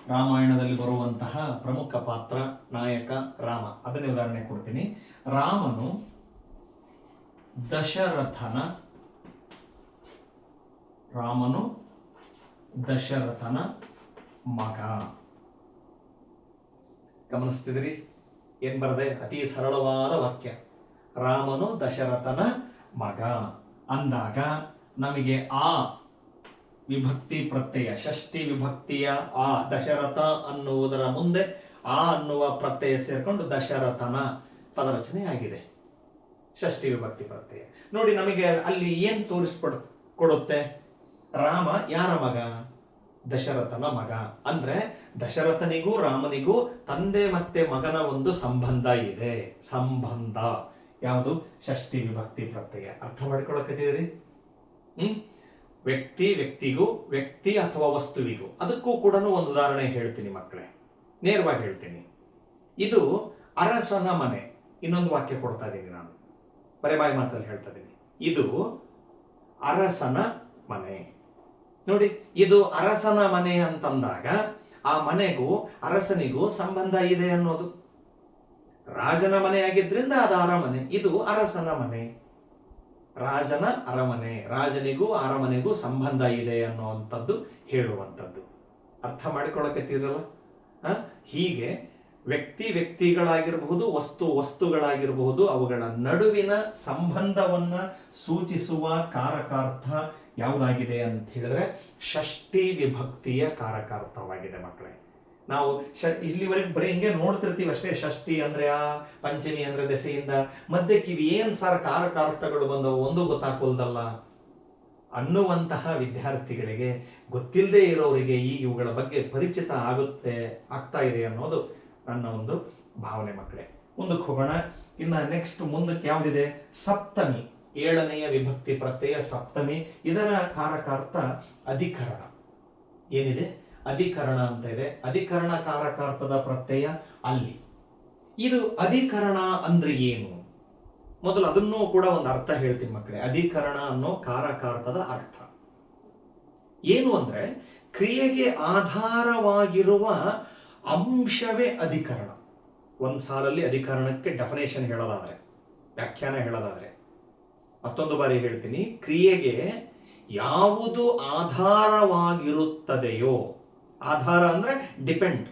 ರಾಮಾಯಣದಲ್ಲಿ ಬರುವಂತಹ ಪ್ರಮುಖ ಪಾತ್ರ, ನಾಯಕ ರಾಮ, ಅದನ್ನೇ ಉದಾಹರಣೆ ಕೊಡ್ತೀನಿ. ರಾಮನು ದಶರಥನ ಮಗ. ಗಮನಿಸ್ತಿದ್ರಿ ಏನ್ ಬರದೆ? ಅತಿ ಸರಳವಾದ ವಾಕ್ಯ. ರಾಮನು ದಶರಥನ ಮಗ ಅಂದಾಗ ನಮಗೆ ಆ ವಿಭಕ್ತಿ ಪ್ರತ್ಯಯ, ಷಷ್ಠಿ ವಿಭಕ್ತಿಯ ಆ, ದಶರಥ ಅನ್ನುವುದರ ಮುಂದೆ ಆ ಅನ್ನುವ ಪ್ರತ್ಯಯ ಸೇರ್ಕೊಂಡು ದಶರಥನ ಪದರಚನೆ ಆಗಿದೆ. ಷಷ್ಠಿ ವಿಭಕ್ತಿ ಪ್ರತ್ಯಯ. ನೋಡಿ, ನಮಗೆ ಅಲ್ಲಿ ಏನ್ ಕೊಡುತ್ತೆ? ರಾಮ ಯಾರ ಮಗ? ದಶರಥನ ಮಗ. ಅಂದ್ರೆ ದಶರಥನಿಗೂ ರಾಮನಿಗೂ ತಂದೆ ಮತ್ತೆ ಮಗನ ಒಂದು ಸಂಬಂಧ ಇದೆ. ಸಂಬಂಧ ಯಾವುದು? ಷಷ್ಠಿ ವಿಭಕ್ತಿ ಪ್ರತ್ಯಯ. ಅರ್ಥ ಮಾಡಿಕೊಳ್ಳಕತ್ತಿದ್ರಿ? ವ್ಯಕ್ತಿ ವ್ಯಕ್ತಿಗೂ, ವ್ಯಕ್ತಿ ಅಥವಾ ವಸ್ತುವಿಗೂ, ಅದಕ್ಕೂ ಕೂಡ ಒಂದು ಉದಾಹರಣೆ ಹೇಳ್ತೀನಿ ಮಕ್ಕಳೇ, ನೇರವಾಗಿ ಹೇಳ್ತೀನಿ. ಇದು ಅರಸನ ಮನೆ. ಇನ್ನೊಂದು ವಾಕ್ಯ ಕೊಡ್ತಾ ಇದ್ದೀನಿ ನಾನು, ಬರೇ ಬಾಯಿ ಮಾತಲ್ಲಿ ಹೇಳ್ತಾ ಇದ್ದೀನಿ. ಇದು ಅರಸನ ಮನೆ. ನೋಡಿ, ಇದು ಅರಸನ ಮನೆ ಅಂತಂದಾಗ ಆ ಮನೆಗೂ ಅರಸನಿಗೂ ಸಂಬಂಧ ಇದೆ ಅನ್ನೋದು. ರಾಜನ ಮನೆ ಆಗಿದ್ರಿಂದ ಅದು ಅರಮನೆ, ಇದು ಅರಸನ ಮನೆ. ರಾಜನ ಅರಮನೆ, ರಾಜನಿಗೂ ಅರಮನೆಗೂ ಸಂಬಂಧ ಇದೆ ಅನ್ನುವಂಥದ್ದು ಹೇಳುವಂಥದ್ದು. ಅರ್ಥ ಮಾಡಿಕೊಳ್ಳಕತ್ತಿರಲ್ಲ? ಹೀಗೆ ವ್ಯಕ್ತಿ ವ್ಯಕ್ತಿಗಳಾಗಿರಬಹುದು, ವಸ್ತು ವಸ್ತುಗಳಾಗಿರಬಹುದು, ಅವುಗಳ ನಡುವಿನ ಸಂಬಂಧವನ್ನ ಸೂಚಿಸುವ ಕಾರಕಾರ್ಥ ಯಾವುದಾಗಿದೆ ಅಂತ ಹೇಳಿದ್ರೆ ಷಷ್ಠಿ ವಿಭಕ್ತಿಯ ಕಾರಕಾರ್ಥವಾಗಿದೆ ಮಕ್ಕಳೇ. ನಾವು ಇಲ್ಲಿವರೆಗೆ ಬರೀ ಹಿಂಗೆ ನೋಡ್ತಿರ್ತೀವಿ ಅಷ್ಟೇ. ಷಷ್ಠಿ ಅಂದ್ರೆ ಆ, ಪಂಚಮಿ ಅಂದ್ರೆ ದೆಸೆಯಿಂದ, ಮಧ್ಯಕ್ಕೆ ಇವು ಏನ್ ಸಾರ್ ಕಾರಕಾರ್ಥಗಳು ಬಂದವು ಒಂದು ಗೊತ್ತಾಗೋಲ್ದಲ್ಲ ಅನ್ನುವಂತಹ ವಿದ್ಯಾರ್ಥಿಗಳಿಗೆ, ಗೊತ್ತಿಲ್ಲದೆ ಇರೋರಿಗೆ ಈಗ ಇವುಗಳ ಬಗ್ಗೆ ಪರಿಚಿತ ಆಗ್ತಾ ಇದೆ ಅನ್ನೋದು ನನ್ನ ಒಂದು ಭಾವನೆ ಮಕ್ಕಳೇ. ಮುಂದಕ್ಕೆ ಹೋಗೋಣ. ಇನ್ನ ನೆಕ್ಸ್ಟ್ ಮುಂದಕ್ಕೆ ಯಾವ್ದಿದೆ? ಸಪ್ತಮಿ, 7ನೆಯ ವಿಭಕ್ತಿ ಪ್ರತ್ಯಯ ಸಪ್ತಮಿ. ಇದರ ಕಾರಕಾರ್ಥ ಅಧಿಕರಣ. ಏನಿದೆ? ಅಧಿಕರಣ ಅಂತ ಇದೆ. ಅಧಿಕರಣ ಕಾರಕಾರ್ಥದ ಪ್ರತ್ಯಯ ಅಲ್ಲಿ. ಇದು ಅಧಿಕರಣ ಅಂದ್ರೆ ಏನು? ಮೊದಲು ಅದನ್ನೂ ಕೂಡ ಒಂದು ಅರ್ಥ ಹೇಳ್ತೀನಿ ಮಕ್ಕಳೇ. ಅಧಿಕರಣ ಅನ್ನೋ ಕಾರಕಾರ್ಥದ ಅರ್ಥ ಏನು ಅಂದ್ರೆ, ಕ್ರಿಯೆಗೆ ಆಧಾರವಾಗಿರುವ ಅಂಶವೇ ಅಧಿಕರಣ. ಒಂದ್ ಸಾಲಲ್ಲಿ ಅಧಿಕರಣಕ್ಕೆ ಡೆಫಿನೇಷನ್ ಹೇಳೋದಾದ್ರೆ, ವ್ಯಾಖ್ಯಾನ ಹೇಳೋದಾದ್ರೆ, ಮತ್ತೊಂದು ಬಾರಿ ಹೇಳ್ತೀನಿ. ಕ್ರಿಯೆಗೆ ಯಾವುದು ಆಧಾರವಾಗಿರುತ್ತದೆಯೋ, ಆಧಾರ ಅಂದ್ರೆ ಡಿಪೆಂಡ್,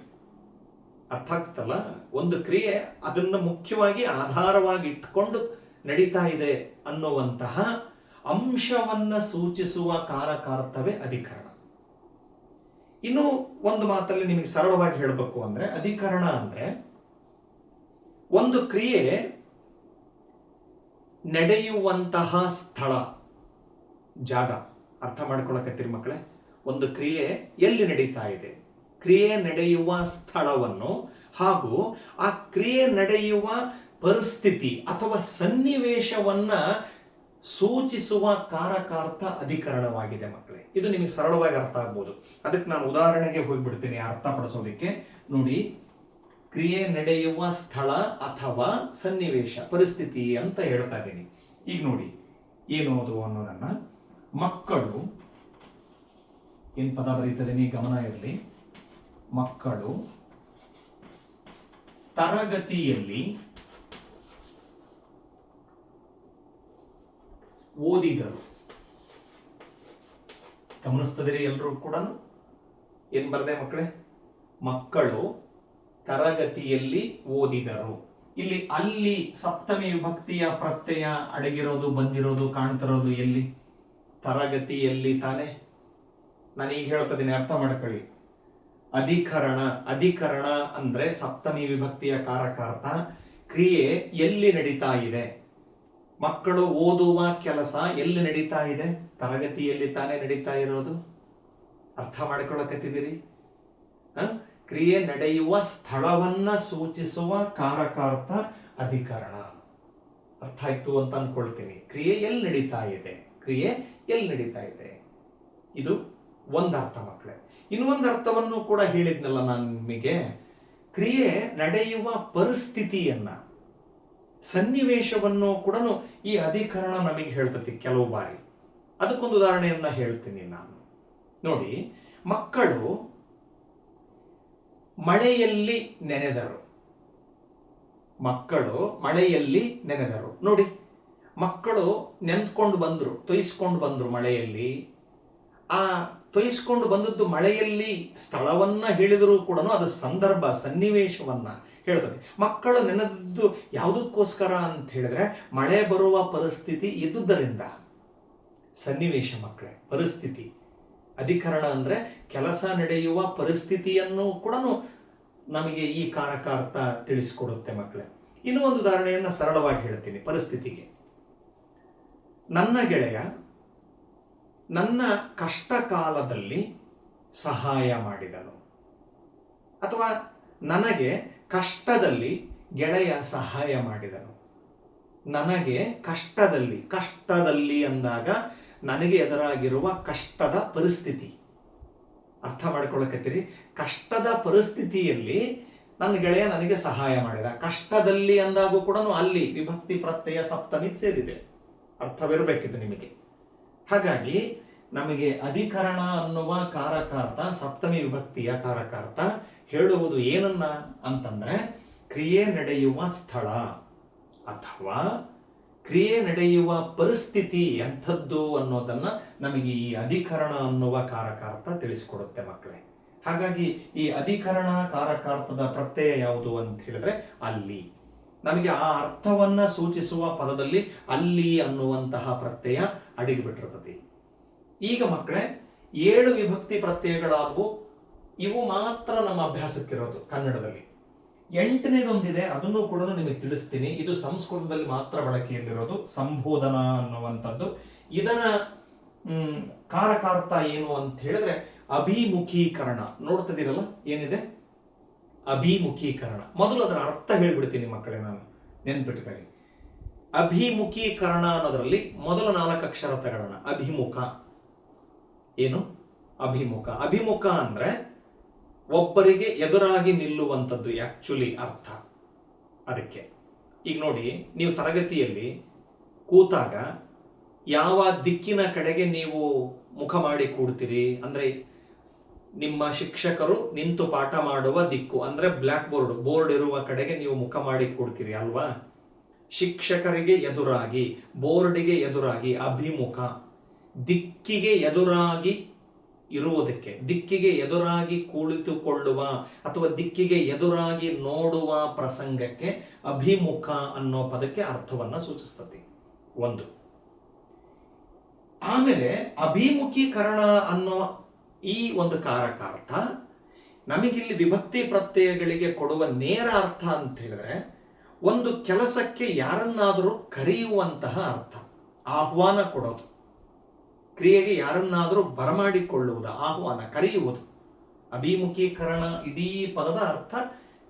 ಅರ್ಥ ಆಗ್ತಲ್ಲ. ಒಂದು ಕ್ರಿಯೆ ಅದನ್ನು ಮುಖ್ಯವಾಗಿ ಆಧಾರವಾಗಿ ಇಟ್ಕೊಂಡು ನಡೀತಾ ಇದೆ ಅನ್ನುವಂತಹ ಅಂಶವನ್ನ ಸೂಚಿಸುವ ಕಾರಕಾರ್ಥವೇ ಅಧಿಕರಣ. ಇನ್ನು ಒಂದು ಮಾತಲ್ಲಿ ನಿಮಗೆ ಸರಳವಾಗಿ ಹೇಳಬೇಕು ಅಂದ್ರೆ, ಅಧಿಕರಣ ಅಂದ್ರೆ ಒಂದು ಕ್ರಿಯೆ ನಡೆಯುವಂತಹ ಸ್ಥಳ, ಜಾಗ. ಅರ್ಥ ಮಾಡ್ಕೊಳಕತ್ತೀರಿ ಮಕ್ಕಳೇ? ಒಂದು ಕ್ರಿಯೆ ಎಲ್ಲಿ ನಡೀತಾ ಇದೆ, ಕ್ರಿಯೆ ನಡೆಯುವ ಸ್ಥಳವನ್ನು ಹಾಗೂ ಆ ಕ್ರಿಯೆ ನಡೆಯುವ ಪರಿಸ್ಥಿತಿ ಅಥವಾ ಸನ್ನಿವೇಶವನ್ನ ಸೂಚಿಸುವ ಕಾರಕಾರ್ಥ ಅಧಿಕರಣವಾಗಿದೆ ಮಕ್ಕಳೇ. ಇದು ನಿಮಗೆ ಸರಳವಾಗಿ ಅರ್ಥ ಆಗ್ಬೋದು. ಅದಕ್ಕೆ ನಾನು ಉದಾಹರಣೆಗೆ ಹೋಗ್ಬಿಡ್ತೀನಿ ಅರ್ಥಪಡಿಸೋದಕ್ಕೆ. ನೋಡಿ, ಕ್ರಿಯೆ ನಡೆಯುವ ಸ್ಥಳ ಅಥವಾ ಸನ್ನಿವೇಶ, ಪರಿಸ್ಥಿತಿ ಅಂತ ಹೇಳ್ತಾ ಇದ್ದೀನಿ. ಈಗ ನೋಡಿ ಏನು ಅದು ಅನ್ನೋದನ್ನ, ಮಕ್ಕಳು, ಏನ್ ಪದ ಬರೀತದೆ ಗಮನ ಇರಲಿ. ಮಕ್ಕಳು ತರಗತಿಯಲ್ಲಿ ಓದಿದರು. ಗಮನಿಸ್ತದಿರಿ ಎಲ್ಲರೂ ಕೂಡ? ಏನ್ ಬರ್ದೆ ಮಕ್ಕಳೇ? ಮಕ್ಕಳು ತರಗತಿಯಲ್ಲಿ ಓದಿದರು. ಇಲ್ಲಿ ಅಲ್ಲಿ ಸಪ್ತಮಿ ವಿಭಕ್ತಿಯ ಪ್ರತ್ಯಯ ಅಡಗಿರೋದು, ಬಂದಿರೋದು, ಕಾಣ್ತಿರೋದು ಎಲ್ಲಿ? ತರಗತಿಯಲ್ಲಿ ತಾನೆ. ನಾನು ಈಗ ಹೇಳ್ತಿದ್ದೀನಿ, ಅರ್ಥ ಮಾಡ್ಕೊಳ್ಳಿ. ಅಧಿಕರಣ, ಅಧಿಕರಣ ಅಂದ್ರೆ ಸಪ್ತಮಿ ವಿಭಕ್ತಿಯ ಕಾರಕಾರ್ಥ. ಕ್ರಿಯೆ ಎಲ್ಲಿ ನಡೀತಾ ಇದೆ? ಮಕ್ಕಳು ಓದುವ ಕೆಲಸ ಎಲ್ಲಿ ನಡೀತಾ ಇದೆ? ತರಗತಿಯಲ್ಲಿ ತಾನೇ ನಡೀತಾ ಇರೋದು. ಅರ್ಥ ಮಾಡ್ಕೊಳಕತ್ತಿದ್ದೀರಿ? ಕ್ರಿಯೆ ನಡೆಯುವ ಸ್ಥಳವನ್ನ ಸೂಚಿಸುವ ಕಾರಕಾರ್ಥ ಅಧಿಕರಣ. ಅರ್ಥ ಆಯ್ತು ಅಂತ ಅನ್ಕೊಳ್ತೀನಿ. ಕ್ರಿಯೆ ಎಲ್ಲಿ ನಡೀತಾ ಇದೆ, ಕ್ರಿಯೆ ಎಲ್ಲಿ ನಡೀತಾ ಇದೆ, ಇದು ಒಂದು ಅರ್ಥ ಮಕ್ಕಳೇ. ಇನ್ನೊಂದು ಅರ್ಥವನ್ನು ಕೂಡ ಹೇಳಿದ್ನಲ್ಲ ನಾನು ನಿಮಗೆ. ಕ್ರಿಯೆ ನಡೆಯುವ ಪರಿಸ್ಥಿತಿಯನ್ನ, ಸನ್ನಿವೇಶವನ್ನು ಕೂಡ ಈ ಅಧಿಕರಣ ನಮಗೆ ಹೇಳ್ತತಿ ಕೆಲವು ಬಾರಿ. ಅದಕ್ಕೊಂದು ಉದಾಹರಣೆಯನ್ನ ಹೇಳ್ತೀನಿ ನಾನು. ನೋಡಿ, ಮಕ್ಕಳು ಮಳೆಯಲ್ಲಿ ನೆನೆದರು. ಮಕ್ಕಳು ಮಳೆಯಲ್ಲಿ ನೆನೆದರು. ನೋಡಿ, ಮಕ್ಕಳು ನೆಂದ್ಕೊಂಡು ಬಂದ್ರು, ತೊಯಿಸ್ಕೊಂಡು ಬಂದ್ರು ಮಳೆಯಲ್ಲಿ. ಆ ತೊಯಿಸ್ಕೊಂಡು ಬಂದದ್ದು ಮಳೆಯಲ್ಲಿ ಸ್ಥಳವನ್ನ ಹೇಳಿದರೂ ಕೂಡ ಅದು ಸಂದರ್ಭ, ಸನ್ನಿವೇಶವನ್ನ ಹೇಳ್ತದೆ. ಮಕ್ಕಳು ನೆನೆದದ್ದು ಯಾವುದಕ್ಕೋಸ್ಕರ ಅಂತ ಹೇಳಿದ್ರೆ, ಮಳೆ ಬರುವ ಪರಿಸ್ಥಿತಿ ಇದ್ದುದರಿಂದ. ಸನ್ನಿವೇಶ ಮಕ್ಕಳೇ, ಪರಿಸ್ಥಿತಿ. ಅಧಿಕರಣ ಅಂದ್ರೆ ಕೆಲಸ ನಡೆಯುವ ಪರಿಸ್ಥಿತಿಯನ್ನು ಕೂಡ ನಮಗೆ ಈ ಕಾರಕಾರ್ಥ ತಿಳಿಸಿಕೊಡುತ್ತೆ ಮಕ್ಕಳೇ. ಇನ್ನೂ ಒಂದು ಉದಾಹರಣೆಯನ್ನ ಸರಳವಾಗಿ ಹೇಳ್ತೀನಿ ಪರಿಸ್ಥಿತಿಗೆ. ನನ್ನ ಗೆಳೆಯ ನನ್ನ ಕಷ್ಟ ಕಾಲದಲ್ಲಿ ಸಹಾಯ ಮಾಡಿದನು, ಅಥವಾ ನನಗೆ ಕಷ್ಟದಲ್ಲಿ ಗೆಳೆಯ ಸಹಾಯ ಮಾಡಿದನು. ನನಗೆ ಕಷ್ಟದಲ್ಲಿ, ಕಷ್ಟದಲ್ಲಿ ಅಂದಾಗ ನನಗೆ ಎದುರಾಗಿರುವ ಕಷ್ಟದ ಪರಿಸ್ಥಿತಿ. ಅರ್ಥ ಮಾಡ್ಕೊಳಕತ್ತೀರಿ? ಕಷ್ಟದ ಪರಿಸ್ಥಿತಿಯಲ್ಲಿ ನನ್ನ ಗೆಳೆಯ ನನಗೆ ಸಹಾಯ ಮಾಡಿದ. ಕಷ್ಟದಲ್ಲಿ ಅಂದಾಗೂ ಕೂಡ ಅಲ್ಲಿ ವಿಭಕ್ತಿ ಪ್ರತ್ಯಯ ಸಪ್ತಮಿ ಸೇರಿದೆ. ಅರ್ಥವಿರಬೇಕಿತ್ತು ನಿಮಗೆ. ಹಾಗಾಗಿ ನಮಗೆ ಅಧಿಕರಣ ಅನ್ನುವ ಕಾರಕಾರ್ಥ, ಸಪ್ತಮಿ ವಿಭಕ್ತಿಯ ಕಾರಕಾರ್ಥ ಹೇಳುವುದು ಏನನ್ನ ಅಂತಂದ್ರೆ, ಕ್ರಿಯೆ ನಡೆಯುವ ಸ್ಥಳ ಅಥವಾ ಕ್ರಿಯೆ ನಡೆಯುವ ಪರಿಸ್ಥಿತಿ ಎಂಥದ್ದು ಅನ್ನೋದನ್ನ ನಮಗೆ ಈ ಅಧಿಕರಣ ಅನ್ನುವ ಕಾರಕಾರ್ಥ ತಿಳಿಸಿಕೊಡುತ್ತೆ ಮಕ್ಕಳೇ. ಹಾಗಾಗಿ ಈ ಅಧಿಕರಣ ಕಾರಕಾರ್ಥದ ಪ್ರತ್ಯಯ ಯಾವುದು ಅಂತ ಹೇಳಿದ್ರೆ ಅಲ್ಲಿ. ನಮಗೆ ಆ ಅರ್ಥವನ್ನ ಸೂಚಿಸುವ ಪದದಲ್ಲಿ ಅಲ್ಲಿ ಅನ್ನುವಂತಹ ಪ್ರತ್ಯಯ ಅಡಗಿಬಿಟ್ಟಿರ್ತದೆ. ಈಗ ಮಕ್ಕಳೇ 7 ವಿಭಕ್ತಿ ಪ್ರತ್ಯಯಗಳಾದವು. ಇವು ಮಾತ್ರ ನಮ್ಮ ಅಭ್ಯಾಸಕ್ಕಿರೋದು ಕನ್ನಡದಲ್ಲಿ. 8ನೇದೊಂದಿದೆ, ಅದನ್ನು ಕೂಡ ನಿಮಗೆ ತಿಳಿಸ್ತೀನಿ. ಇದು ಸಂಸ್ಕೃತದಲ್ಲಿ ಮಾತ್ರ ಬಳಕೆಯಲ್ಲಿರೋದು, ಸಂಬೋಧನಾ ಅನ್ನುವಂಥದ್ದು. ಇದರ ಕಾರಕಾರ್ಥ ಏನು ಅಂತ ಹೇಳಿದ್ರೆ ಅಭಿಮುಖೀಕರಣ. ನೋಡ್ತಿದ್ದೀರಲ್ಲ ಏನಿದೆ, ಅಭಿಮುಖೀಕರಣ. ಮೊದಲು ಅದರ ಅರ್ಥ ಹೇಳ್ಬಿಡ್ತೀನಿ ಮಕ್ಕಳೇ, ನಾನು ನೆನ್ಪಿಟ್ಕೊಳ್ಳಿ. ಅಭಿಮುಖೀಕರಣ ಅನ್ನೋದ್ರಲ್ಲಿ ಮೊದಲ 4 ಅಕ್ಷರ ತಗೊಳ್ಳೋಣ. ಅಭಿಮುಖ ಏನು? ಅಭಿಮುಖ. ಅಭಿಮುಖ ಅಂದ್ರೆ ಒಬ್ಬರಿಗೆ ಎದುರಾಗಿ ನಿಲ್ಲುವಂಥದ್ದು ಆಕ್ಚುಲಿ ಅರ್ಥ ಅದಕ್ಕೆ. ಈಗ ನೋಡಿ, ನೀವು ತರಗತಿಯಲ್ಲಿ ಕೂತಾಗ ಯಾವ ದಿಕ್ಕಿನ ಕಡೆಗೆ ನೀವು ಮುಖ ಮಾಡಿ ಕೂಡ್ತೀರಿ ಅಂದ್ರೆ, ನಿಮ್ಮ ಶಿಕ್ಷಕರು ನಿಂತು ಪಾಠ ಮಾಡುವ ದಿಕ್ಕು ಅಂದ್ರೆ ಬ್ಲ್ಯಾಕ್ ಬೋರ್ಡ್ ಇರುವ ಕಡೆಗೆ ನೀವು ಮುಖ ಮಾಡಿ ಕೂಡ್ತೀರಿ ಅಲ್ವಾ? ಶಿಕ್ಷಕರಿಗೆ ಎದುರಾಗಿ, ಬೋರ್ಡಿಗೆ ಎದುರಾಗಿ ಅಭಿಮುಖ. ದಿಕ್ಕಿಗೆ ಎದುರಾಗಿ ಇರುವುದಕ್ಕೆ, ದಿಕ್ಕಿಗೆ ಎದುರಾಗಿ ಕುಳಿತುಕೊಳ್ಳುವ ಅಥವಾ ದಿಕ್ಕಿಗೆ ಎದುರಾಗಿ ನೋಡುವ ಪ್ರಸಂಗಕ್ಕೆ ಅಭಿಮುಖ ಅನ್ನೋ ಪದಕ್ಕೆ ಅರ್ಥವನ್ನ ಸೂಚಿಸ್ತದೆ ಒಂದು. ಆಮೇಲೆ ಅಭಿಮುಖೀಕರಣ ಅನ್ನೋ ಈ ಒಂದು ಕಾರಕಾರ್ಥ ನಮಗಿಲ್ಲಿ ವಿಭಕ್ತಿ ಪ್ರತ್ಯಯಗಳಿಗೆ ಕೊಡುವ ನೇರ ಅರ್ಥ ಅಂತ ಹೇಳಿದ್ರೆ, ಒಂದು ಕೆಲಸಕ್ಕೆ ಯಾರನ್ನಾದರೂ ಕರೆಯುವಂತಹ ಅರ್ಥ, ಆಹ್ವಾನ ಕೊಡೋದು. ಕ್ರಿಯೆಗೆ ಯಾರನ್ನಾದರೂ ಬರಮಾಡಿಕೊಳ್ಳುವುದು, ಆಹ್ವಾನ, ಕರೆಯುವುದು. ಅಭಿಮುಖೀಕರಣ ಇಡೀ ಪದದ ಅರ್ಥ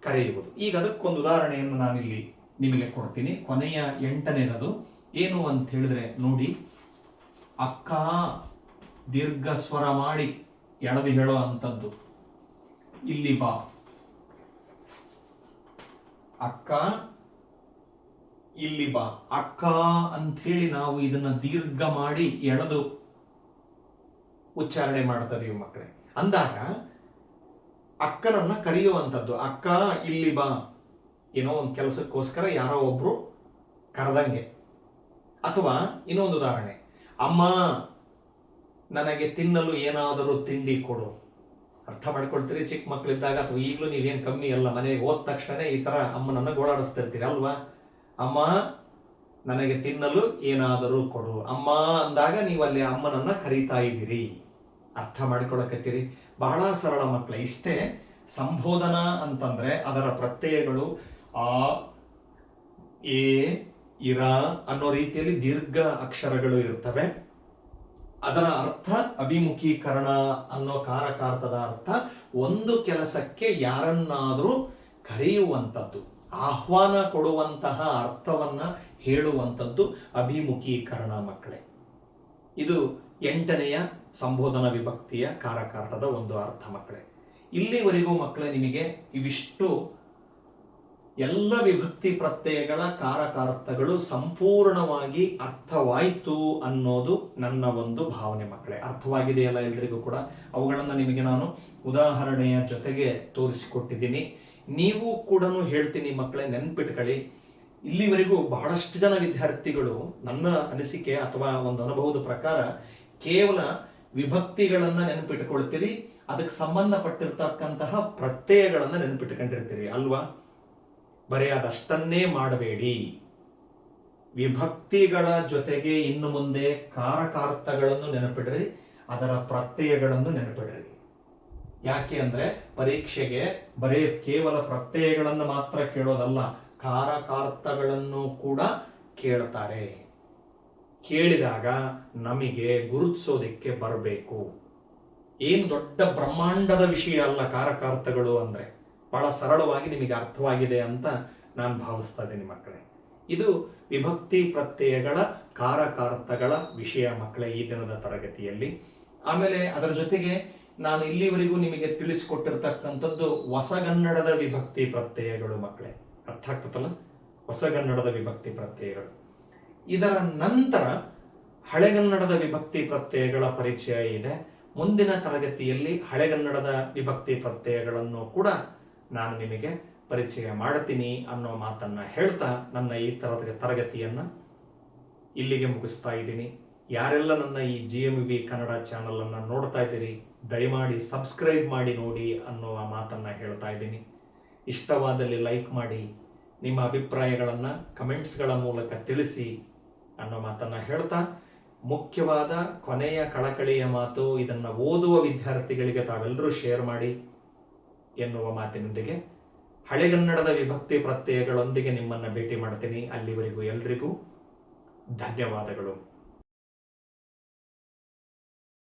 ಕರೆಯುವುದು. ಈಗ ಅದಕ್ಕೊಂದು ಉದಾಹರಣೆಯನ್ನು ನಾನಿಲ್ಲಿ ನಿಮಗೆ ಕೊಡ್ತೀನಿ. ಕೊನೆಯ 8ನೇದು ಏನು ಅಂತ ಹೇಳಿದ್ರೆ ನೋಡಿ, ಅಕ್ಕ ದೀರ್ಘ ಸ್ವರ ಮಾಡಿ ಎಳೆದು ಹೇಳೋ ಅಂಥದ್ದು. ಇಲ್ಲಿ ಬಾ. ಅಕ್ಕ ಇಲ್ಲಿ ಬಾ. ಅಕ್ಕ ಅಂತ ಹೇಳಿ ನಾವು ಇದನ್ನ ದೀರ್ಘ ಮಾಡಿ ಎಳೆದು ಉಚ್ಚಾರಣೆ ಮಾಡ್ತಾ ಇದೀವಿ ಮಕ್ಕಳೇ. ಅಂದಾಗ ಅಕ್ಕನನ್ನ ಕರೆಯುವಂಥದ್ದು. ಅಕ್ಕ ಇಲ್ಲಿ ಬಾ. ಏನೋ ಒಂದು ಕೆಲಸಕ್ಕೋಸ್ಕರ ಯಾರೋ ಒಬ್ರು ಕರೆದಂಗೆ. ಅಥವಾ ಇನ್ನೊಂದು ಉದಾಹರಣೆ, ಅಮ್ಮ ನನಗೆ ತಿನ್ನಲು ಏನಾದರೂ ತಿಂಡಿ ಕೊಡು. ಅರ್ಥ ಮಾಡ್ಕೊಳ್ತೀರಿ ಚಿಕ್ಕ ಮಕ್ಕಳಿದ್ದಾಗ, ಅಥವಾ ಈಗಲೂ ನೀವೇನು ಕಮ್ಮಿ ಅಲ್ಲ, ಮನೆಗೆ ಹೋದ ತಕ್ಷಣ ಈ ತರ ಅಮ್ಮನನ್ನ ಗೋಳಾಡಿಸ್ತಿರ್ತೀರಿ ಅಲ್ವಾ? ಅಮ್ಮ ನನಗೆ ತಿನ್ನಲು ಏನಾದರೂ ಕೊಡು. ಅಮ್ಮ ಅಂದಾಗ ನೀವು ಅಲ್ಲಿ ಅಮ್ಮನನ್ನ ಕರೀತಾ ಇದ್ದೀರಿ. ಅರ್ಥ ಮಾಡ್ಕೊಳಕತ್ತೀರಿ? ಬಹಳ ಸರಳ ಮಕ್ಕಳೇ. ಇಷ್ಟೇ. ಸಂಬೋಧನಾ ಅಂತಂದ್ರೆ ಅದರ ಪ್ರತ್ಯಯಗಳು ಆ, ಎ, ಇರ ಅನ್ನೋ ರೀತಿಯಲ್ಲಿ ದೀರ್ಘ ಅಕ್ಷರಗಳು ಇರ್ತವೆ. ಅದರ ಅರ್ಥ ಅಭಿಮುಖೀಕರಣ ಅನ್ನೋ ಕಾರಕಾರ್ಥದ ಅರ್ಥ ಒಂದು ಕೆಲಸಕ್ಕೆ ಯಾರನ್ನಾದರೂ ಕರೆಯುವಂಥದ್ದು, ಆಹ್ವಾನ ಕೊಡುವಂತಹ ಅರ್ಥವನ್ನ ಹೇಳುವಂಥದ್ದು ಅಭಿಮುಖೀಕರಣ ಮಕ್ಕಳೇ. ಇದು 8ನೆಯ ಸಂಬೋಧನಾ ವಿಭಕ್ತಿಯ ಕಾರಕಾರ್ಥದ ಒಂದು ಅರ್ಥ ಮಕ್ಕಳೇ. ಇಲ್ಲಿವರೆಗೂ ಮಕ್ಕಳೇ ನಿಮಗೆ ಇವಿಷ್ಟು ಎಲ್ಲ ವಿಭಕ್ತಿ ಪ್ರತ್ಯಯಗಳ ಕಾರಕಾರ್ಥಗಳು ಸಂಪೂರ್ಣವಾಗಿ ಅರ್ಥವಾಯಿತು ಅನ್ನೋದು ನನ್ನ ಒಂದು ಭಾವನೆ ಮಕ್ಕಳೇ. ಅರ್ಥವಾಗಿದೆಯಲ್ಲ ಎಲ್ರಿಗೂ ಕೂಡ? ಅವುಗಳನ್ನು ನಿಮಗೆ ನಾನು ಉದಾಹರಣೆಯ ಜೊತೆಗೆ ತೋರಿಸಿಕೊಟ್ಟಿದ್ದೀನಿ. ನೀವು ಕೂಡ ಹೇಳ್ತೀನಿ ಮಕ್ಕಳೇ, ನೆನ್ಪಿಟ್ಕೊಳ್ಳಿ. ಇಲ್ಲಿವರೆಗೂ ಬಹಳಷ್ಟು ಜನ ವಿದ್ಯಾರ್ಥಿಗಳು, ನನ್ನ ಅನಿಸಿಕೆ ಅಥವಾ ಒಂದು ಅನುಭವದ ಪ್ರಕಾರ, ಕೇವಲ ವಿಭಕ್ತಿಗಳನ್ನ ನೆನಪಿಟ್ಕೊಳ್ತೀರಿ, ಅದಕ್ಕೆ ಸಂಬಂಧಪಟ್ಟಿರ್ತಕ್ಕಂತಹ ಪ್ರತ್ಯಯಗಳನ್ನ ನೆನಪಿಟ್ಕೊಂಡಿರ್ತೀರಿ ಅಲ್ವಾ? ಬರೀ ಅದಷ್ಟನ್ನೇ ಮಾಡಬೇಡಿ. ವಿಭಕ್ತಿಗಳ ಜೊತೆಗೆ ಇನ್ನು ಮುಂದೆ ಕಾರಕಾರ್ಥಗಳನ್ನು ನೆನಪಿಡ್ರಿ, ಅದರ ಪ್ರತ್ಯಯಗಳನ್ನು ನೆನಪಿಡ್ರಿ. ಯಾಕೆ ಅಂದ್ರೆ ಪರೀಕ್ಷೆಗೆ ಬರೀ ಕೇವಲ ಪ್ರತ್ಯಯಗಳನ್ನು ಮಾತ್ರ ಕೇಳೋದಲ್ಲ, ಕಾರಕಾರ್ಥಗಳನ್ನು ಕೂಡ ಕೇಳ್ತಾರೆ. ಕೇಳಿದಾಗ ನಮಗೆ ಗುರುತಿಸೋದಿಕ್ಕೆ ಬರಬೇಕು. ಏನು ದೊಡ್ಡ ಬ್ರಹ್ಮಾಂಡದ ವಿಷಯ ಅಲ್ಲ ಕಾರಕಾರ್ಥಗಳು ಅಂದ್ರೆ. ಬಹಳ ಸರಳವಾಗಿ ನಿಮಗೆ ಅರ್ಥವಾಗಿದೆ ಅಂತ ನಾನು ಭಾವಿಸ್ತಾ ಇದ್ದೀನಿ ಮಕ್ಕಳೇ. ಇದು ವಿಭಕ್ತಿ ಪ್ರತ್ಯಯಗಳ ಕಾರಕಾರ್ಥಗಳ ವಿಷಯ ಮಕ್ಕಳೇ ಈ ದಿನದ ತರಗತಿಯಲ್ಲಿ. ಆಮೇಲೆ ಅದರ ಜೊತೆಗೆ ನಾನು ಇಲ್ಲಿವರೆಗೂ ನಿಮಗೆ ತಿಳಿಸಿಕೊಟ್ಟಿರ್ತಕ್ಕಂಥದ್ದು ಹೊಸಗನ್ನಡದ ವಿಭಕ್ತಿ ಪ್ರತ್ಯಯಗಳು ಮಕ್ಕಳೇ. ಅರ್ಥ ಆಗ್ತದಲ್ಲ? ಹೊಸಗನ್ನಡದ ವಿಭಕ್ತಿ ಪ್ರತ್ಯಯಗಳು. ಇದರ ನಂತರ ಹಳೆಗನ್ನಡದ ವಿಭಕ್ತಿ ಪ್ರತ್ಯಯಗಳ ಪರಿಚಯ ಇದೆ. ಮುಂದಿನ ತರಗತಿಯಲ್ಲಿ ಹಳೆಗನ್ನಡದ ವಿಭಕ್ತಿ ಪ್ರತ್ಯಯಗಳನ್ನು ಕೂಡ ನಾನು ನಿಮಗೆ ಪರಿಚಯ ಮಾಡ್ತೀನಿ ಅನ್ನೋ ಮಾತನ್ನ ಹೇಳ್ತಾ ನನ್ನ ಈ ತರಗತಿಯನ್ನ ಇಲ್ಲಿಗೆ ಮುಗಿಸ್ತಾ ಇದ್ದೀನಿ. ಯಾರೆಲ್ಲ ನನ್ನ ಈ GMV ಕನ್ನಡ ಚಾನಲ್ ಅನ್ನ ನೋಡ್ತಾ ಇದ್ದೀರಿ, ದಯಮಾಡಿ ಸಬ್ಸ್ಕ್ರೈಬ್ ಮಾಡಿ ನೋಡಿ ಅನ್ನುವ ಮಾತನ್ನ ಹೇಳ್ತಾ ಇದ್ದೀನಿ. ಇಷ್ಟವಾದಲ್ಲಿ ಲೈಕ್ ಮಾಡಿ, ನಿಮ್ಮ ಅಭಿಪ್ರಾಯಗಳನ್ನು ಕಮೆಂಟ್ಸ್ಗಳ ಮೂಲಕ ತಿಳಿಸಿ ಅನ್ನೋ ಮಾತನ್ನ ಹೇಳ್ತಾ, ಮುಖ್ಯವಾದ ಕೊನೆಯ ಕಳಕಳಿಯ ಮಾತು, ಇದನ್ನು ಓದುವ ವಿದ್ಯಾರ್ಥಿಗಳಿಗೆ ತಾವೆಲ್ಲರೂ ಶೇರ್ ಮಾಡಿ. ಎನ್ನುವ ಮಾತಿನೊಂದಿಗೆ ಹಳೆಗನ್ನಡದ ವಿಭಕ್ತಿ ಪ್ರತ್ಯಯಗಳೊಂದಿಗೆ ನಿಮ್ಮನ್ನು ಭೇಟಿ ಮಾಡ್ತೀನಿ. ಅಲ್ಲಿವರೆಗೂ ಎಲ್ರಿಗೂ ಧನ್ಯವಾದಗಳು.